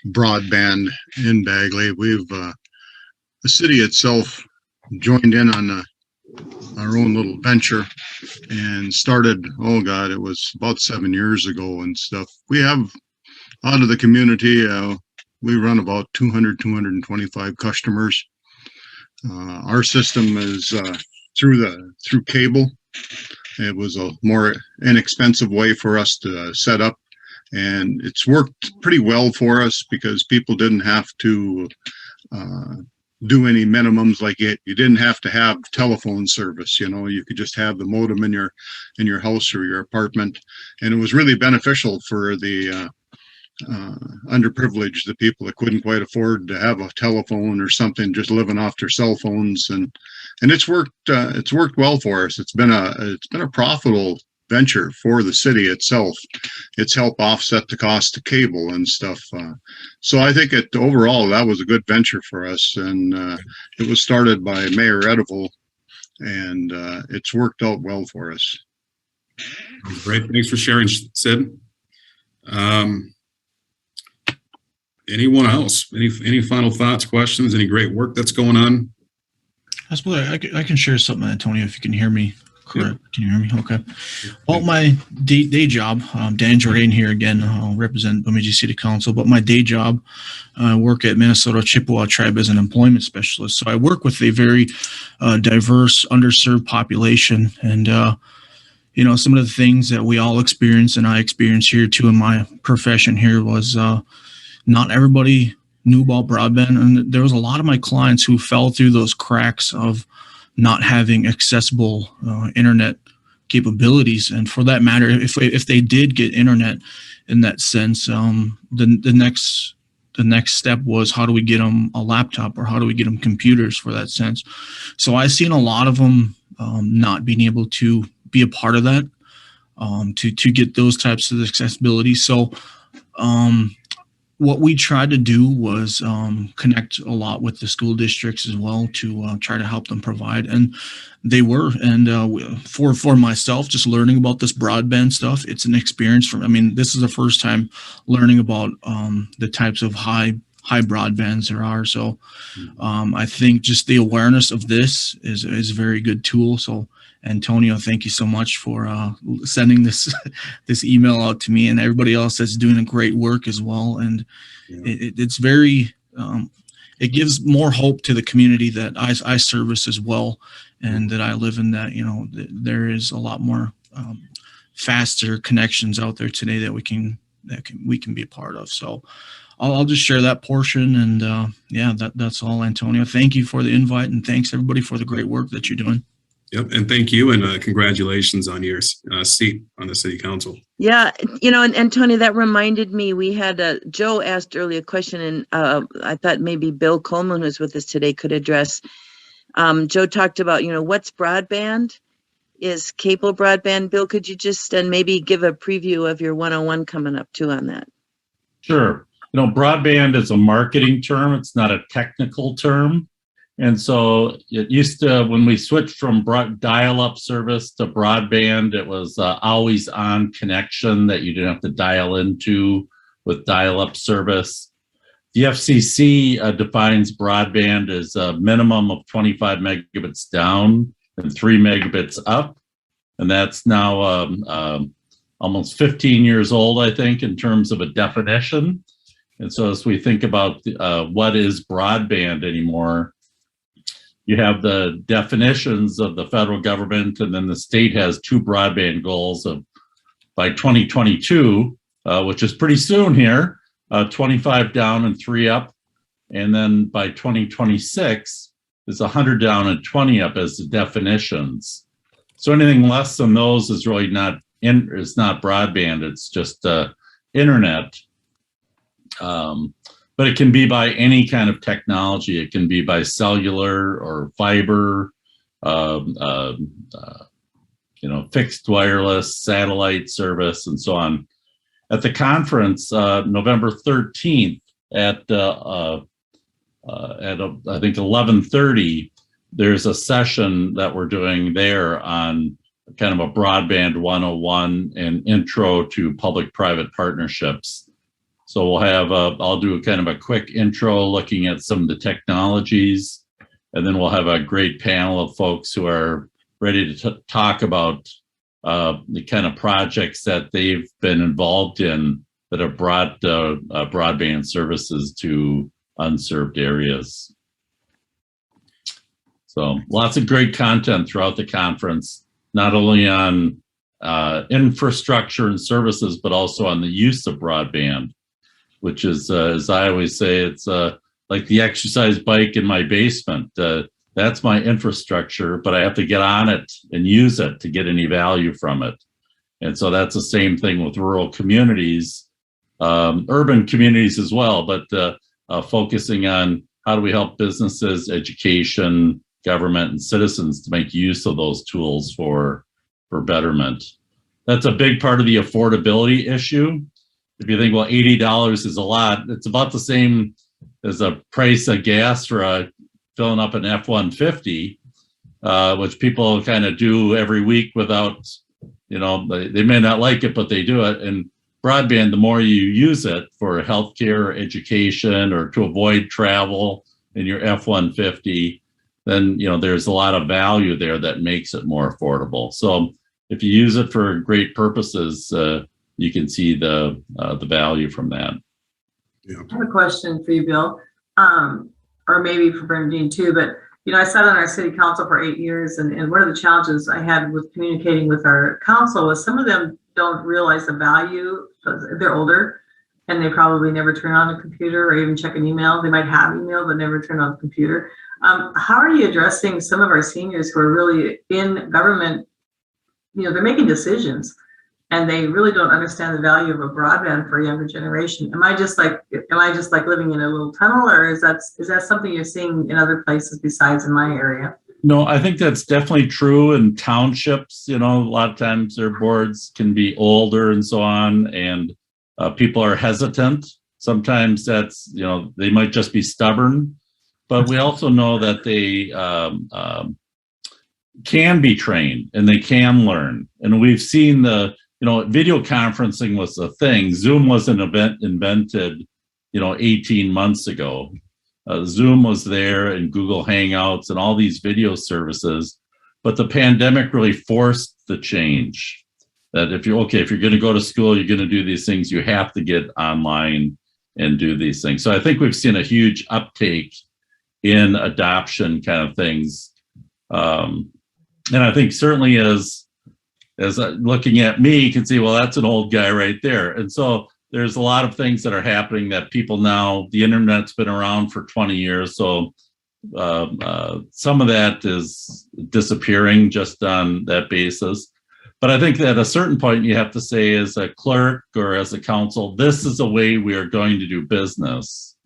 broadband in Bagley. We've the city itself joined in on our own little venture and started, oh God, it was about 7 years ago and stuff. We have out of the community, we run about 225 customers. Our system is through cable. It was a more inexpensive way for us to set up, and it's worked pretty well for us because people didn't have to do any minimums. Like you didn't have to have telephone service. You know, you could just have the modem in your house or your apartment, and it was really beneficial for the underprivileged, the people that couldn't quite afford to have a telephone or something, just living off their cell phones, and it's worked well for us. It's been a profitable venture for the city itself. It's helped offset the cost of cable and stuff. So I think overall that was a good venture for us, and it was started by Mayor Edival, and it's worked out well for us. Great, thanks for sharing, Sid. Anyone else? Any final thoughts, questions? Any great work that's going on? I suppose I can share something, Antonio, if you can hear me. Correct. Yeah. Can you hear me? Okay. Well, my day job, Dan Jordan here again. I'll represent Bemidji City Council, but my day job, I work at Minnesota Chippewa Tribe as an employment specialist. So I work with a very diverse, underserved population, and you know, some of the things that we all experience, and I experience here too in my profession here, was not everybody knew about broadband, and there was a lot of my clients who fell through those cracks of not having accessible internet capabilities. And for that matter, if they did get internet in that sense, the next step was, how do we get them a laptop, or how do we get them computers for that sense? So I've seen a lot of them not being able to be a part of that, to get those types of accessibility. So what we tried to do was connect a lot with the school districts as well to try to help them provide, and they were. And for myself, just learning about this broadband stuff, it's an experience for. I mean, this is the first time learning about the types of high broadbands there are. So I think just the awareness of this is a very good tool. So Antonio, thank you so much for sending this email out to me, and everybody else that's doing a great work as well. And it's very, it gives more hope to the community that I service as well, and that I live in, that, you know, there is a lot more faster connections out there today that we can be a part of. So I'll just share that portion, and yeah, that's all, Antonio. Thank you for the invite, and thanks everybody for the great work that you're doing. Yep, and thank you, and congratulations on your seat on the city council. Yeah, you know, and Tony, that reminded me, we had Joe asked earlier a question, and I thought maybe Bill Coleman, who's with us today, could address. Joe talked about, you know, what's broadband? Is cable broadband? Bill, could you just and maybe give a preview of your 101 coming up too on that? Sure. You know, broadband is a marketing term. It's not a technical term. And so it used to, when we switched from dial-up service to broadband, it was always on connection that you didn't have to dial into with dial-up service. The FCC defines broadband as a minimum of 25 megabits down and 3 megabits up. And that's now almost 15 years old, I think, in terms of a definition. And so as we think about what is broadband anymore, you have the definitions of the federal government, and then the state has 2 broadband goals of by 2022, which is pretty soon here, 25 down and 3 up. And then by 2026 is 100 down and 20 up as the definitions. So anything less than those is really not broadband, it's just internet. But it can be by any kind of technology. It can be by cellular or fiber, fixed wireless, satellite service, and so on. At the conference, November 13th at I think 11:30, there's a session that we're doing there on kind of a broadband 101 and intro to public-private partnerships. So we'll have I'll do kind of a quick intro looking at some of the technologies, and then we'll have a great panel of folks who are ready to talk about the kind of projects that they've been involved in that have brought broadband services to unserved areas. So lots of great content throughout the conference, not only on infrastructure and services, but also on the use of broadband, which is, as I always say, it's like the exercise bike in my basement. That's my infrastructure, but I have to get on it and use it to get any value from it. And so that's the same thing with rural communities, urban communities as well, but focusing on how do we help businesses, education, government, and citizens to make use of those tools for betterment. That's a big part of the affordability issue. If you think, well, $80 is a lot, it's about the same as the price of gas for filling up an F-150, which people kind of do every week without, they may not like it, but they do it. And broadband, the more you use it for healthcare or education or to avoid travel in your F-150, then, there's a lot of value there that makes it more affordable. So if you use it for great purposes, you can see the value from that. I have a question for you, Bill, or maybe for Bernadine too, but I sat on our city council for 8 years, and one of the challenges I had with communicating with our council was some of them don't realize the value. They're older and they probably never turn on a computer or even check an email. They might have email, but never turn on the computer. How are you addressing some of our seniors who are really in government? They're making decisions and they really don't understand the value of a broadband for a younger generation. Am I just like living in a little tunnel, or is that something you're seeing in other places besides in my area? No, I think that's definitely true in townships. A lot of times their boards can be older and so on, and people are hesitant. Sometimes that's, they might just be stubborn, but we also know that they can be trained and they can learn. And we've seen video conferencing was a thing. Zoom was an event invented, 18 months ago. Zoom was there and Google Hangouts and all these video services, but the pandemic really forced the change that if you're going to go to school, you're going to do these things, you have to get online and do these things. So I think we've seen a huge uptake in adoption kind of things. And I think certainly as looking at me, you can see, well, that's an old guy right there. And so there's a lot of things that are happening that people now, the internet's been around for 20 years. So some of that is disappearing just on that basis. But I think that at a certain point you have to say as a clerk or as a council, this is the way we are going to do business.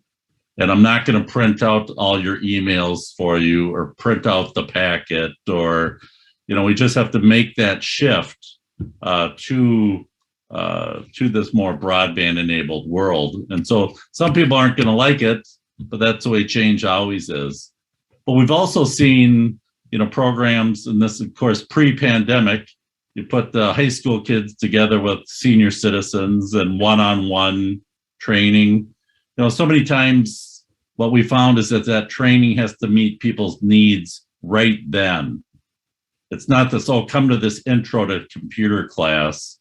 And I'm not going to print out all your emails for you or print out the packet, or, we just have to make that shift to this more broadband enabled world. And so some people aren't going to like it, but that's the way change always is. But we've also seen, programs, and this of course pre-pandemic, you put the high school kids together with senior citizens and one-on-one training. so many times what we found is that training has to meet people's needs right then. It's not this, oh, come to this intro to computer class.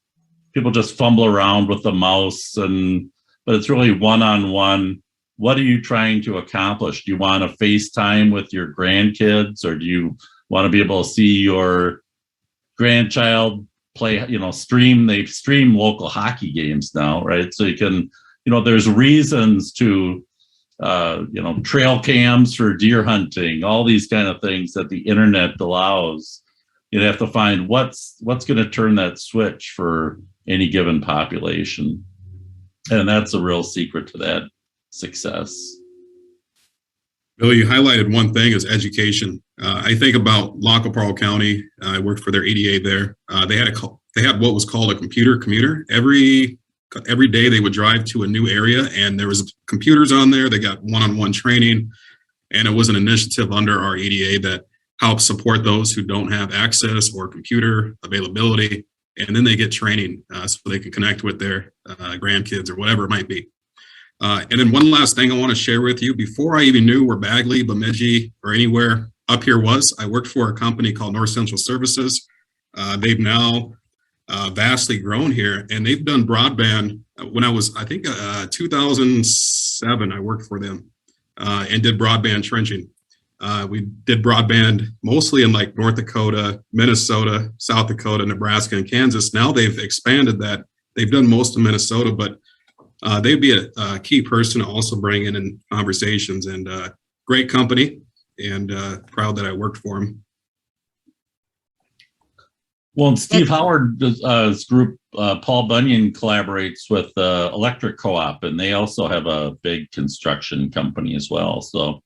People just fumble around with the mouse, but it's really one-on-one. What are you trying to accomplish? Do you want to FaceTime with your grandkids, or do you want to be able to see your grandchild play, they stream local hockey games now, right? So you can, there's reasons to, trail cams for deer hunting, all these kind of things that the internet allows. You'd have to find what's going to turn that switch for any given population. And that's a real secret to that success. Bill, you highlighted one thing is education. I think about Lac-La-Parle County. I worked for their EDA there. They had what was called a computer commuter. Every day they would drive to a new area, and there was computers on there. They got one-on-one training, and it was an initiative under our EDA that helps support those who don't have access or computer availability, and then they get training so they can connect with their grandkids or whatever it might be. And then one last thing I want to share with you. Before I even knew where Bagley, Bemidji, or anywhere up here was, I worked for a company called North Central Services. They've now vastly grown here, and they've done broadband. When I was, 2007, I worked for them and did broadband trenching. We did broadband mostly in like North Dakota, Minnesota, South Dakota, Nebraska, and Kansas. Now they've expanded that. They've done most of Minnesota, but they'd be a key person to also bring in conversations, and great company, and proud that I worked for them. Well, and Steve Howard's group, Paul Bunyan, collaborates with Electric Co-op, and they also have a big construction company as well. So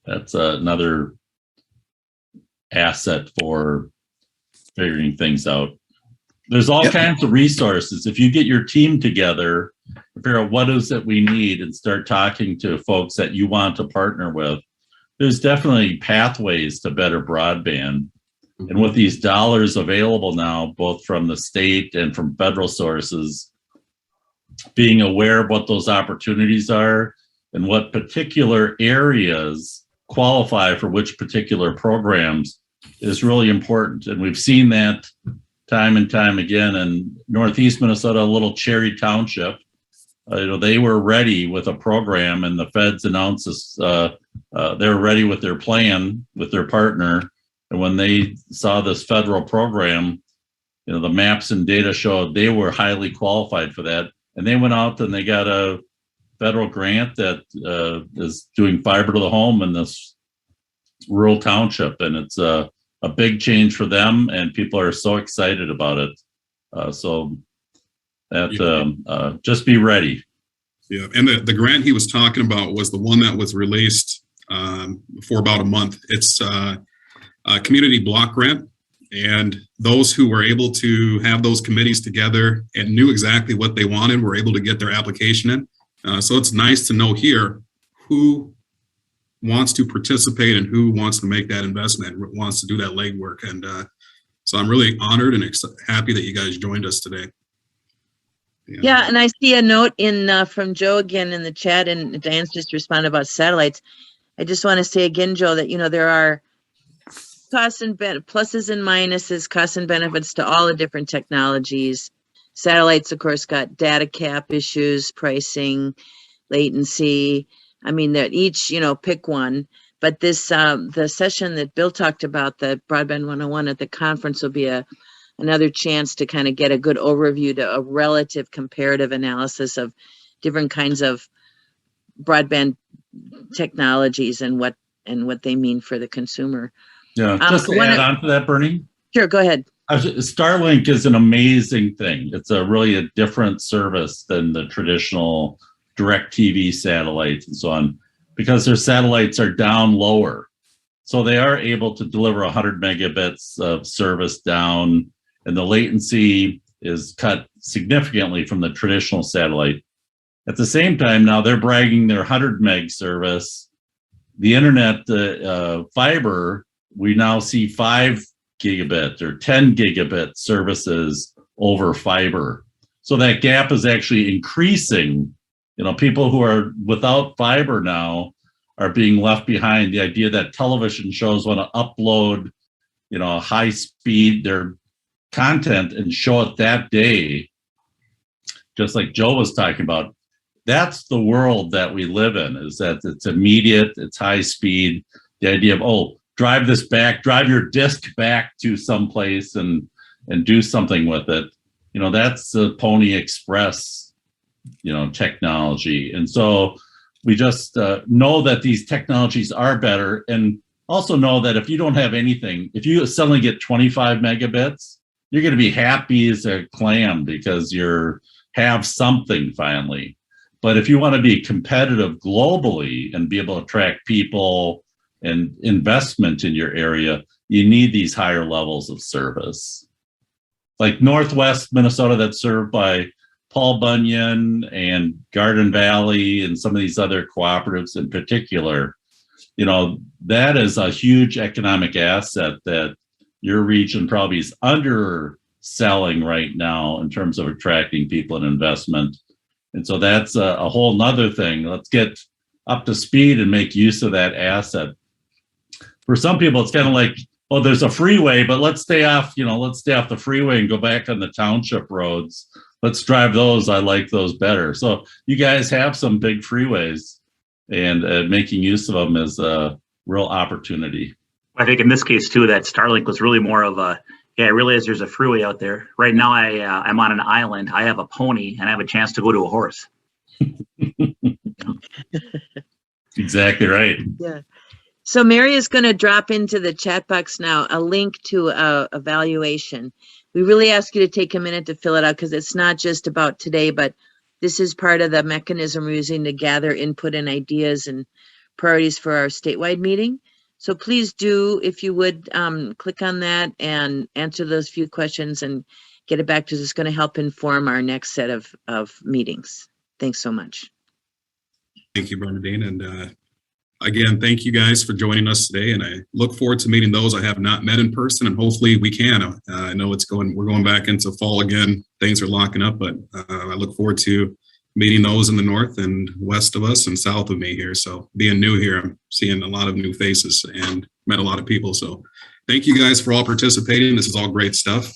that's another asset for figuring things out. There's all kinds of resources. If you get your team together, figure out what is it we need and start talking to folks that you want to partner with, there's definitely pathways to better broadband. And with these dollars available now, both from the state and from federal sources, being aware of what those opportunities are and what particular areas qualify for which particular programs is really important. And we've seen that time and time again in Northeast Minnesota, a little Cherry Township. They were ready with a program, and the feds announced this, they were ready with their plan with their partner. And when they saw this federal program, the maps and data showed they were highly qualified for that. And they went out and they got a federal grant that is doing fiber to the home in this rural township. And it's a big change for them, and people are so excited about it. Just be ready. Yeah, and the grant he was talking about was the one that was released for about a month. It's a community block grant, and those who were able to have those committees together and knew exactly what they wanted were able to get their application in. So it's nice to know here who wants to participate and who wants to make that investment, wants to do that legwork. And so I'm really honored and happy that you guys joined us today. Yeah, and I see a note in from Joe again in the chat, and Diane's just responded about satellites. I just want to say again, Joe, that there are costs and pluses and minuses, costs and benefits to all the different technologies. Satellites, of course, got data cap issues, pricing, latency. I mean, that each, pick one. But this, the session that Bill talked about, the Broadband 101 at the conference, will be another chance to kind of get a good overview to a relative comparative analysis of different kinds of broadband technologies and what they mean for the consumer. Yeah, just to add on to that, Bernie. Sure, go ahead. Starlink is an amazing thing. It's really a different service than the traditional DirecTV satellites and so on, because their satellites are down lower. So they are able to deliver 100 megabits of service down, and the latency is cut significantly from the traditional satellite. At the same time, now they're bragging their 100 meg service. The internet fiber, we now see 5 gigabit or 10 gigabit services over fiber. So that gap is actually increasing You know, people who are without fiber now are being left behind. The idea that television shows want to upload, you know, high speed their content and show it that day, just like Joe was talking about. That's the world that we live in, is that it's immediate, it's high speed. The idea of, oh, drive this back, drive your disc back to someplace and do something with it. You know, that's the Pony Express, you know, technology. And so we just know that these technologies are better, and also know that if you don't have anything, if you suddenly get 25 megabits, you're going to be happy as a clam because you're have something finally. But if you want to be competitive globally and be able to attract people and investment in your area, you need these higher levels of service. Like Northwest Minnesota, that's served by Paul Bunyan and Garden Valley and some of these other cooperatives in particular, you know, that is a huge economic asset that your region probably is underselling right now in terms of attracting people and investment. And so that's a whole nother thing. Let's get up to speed and make use of that asset. For some people, it's kind of like, oh, there's a freeway, but let's stay off, you know, let's stay off the freeway and go back on the township roads. Let's drive those. I like those better. So you guys have some big freeways, and making use of them is a real opportunity. I think in this case too, that Starlink was really more of a, yeah, I realize there's a freeway out there. Right now I'm on an island. I have a pony and I have a chance to go to a horse. Exactly right. Yeah. So Mary is going to drop into the chat box now a link to a evaluation. We really ask you to take a minute to fill it out, because it's not just about today, but this is part of the mechanism we're using to gather input and ideas and priorities for our statewide meeting. So please do, if you would, click on that and answer those few questions and get it back to us. It's going to help inform our next set of meetings. Thanks so much. Thank you, Bernadine. And again, thank you guys for joining us today. And I look forward to meeting those I have not met in person, and hopefully we can. I know we're going back into fall again. Things are locking up, but I look forward to meeting those in the north and west of us and south of me here. So being new here, I'm seeing a lot of new faces and met a lot of people. So thank you guys for all participating. This is all great stuff.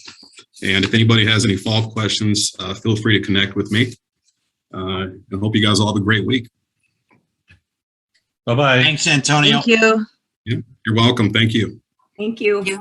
And if anybody has any follow-up questions, feel free to connect with me. I hope you guys all have a great week. Bye-bye. Thanks, Antonio. Thank you. Yeah, you're welcome. Thank you. Thank you.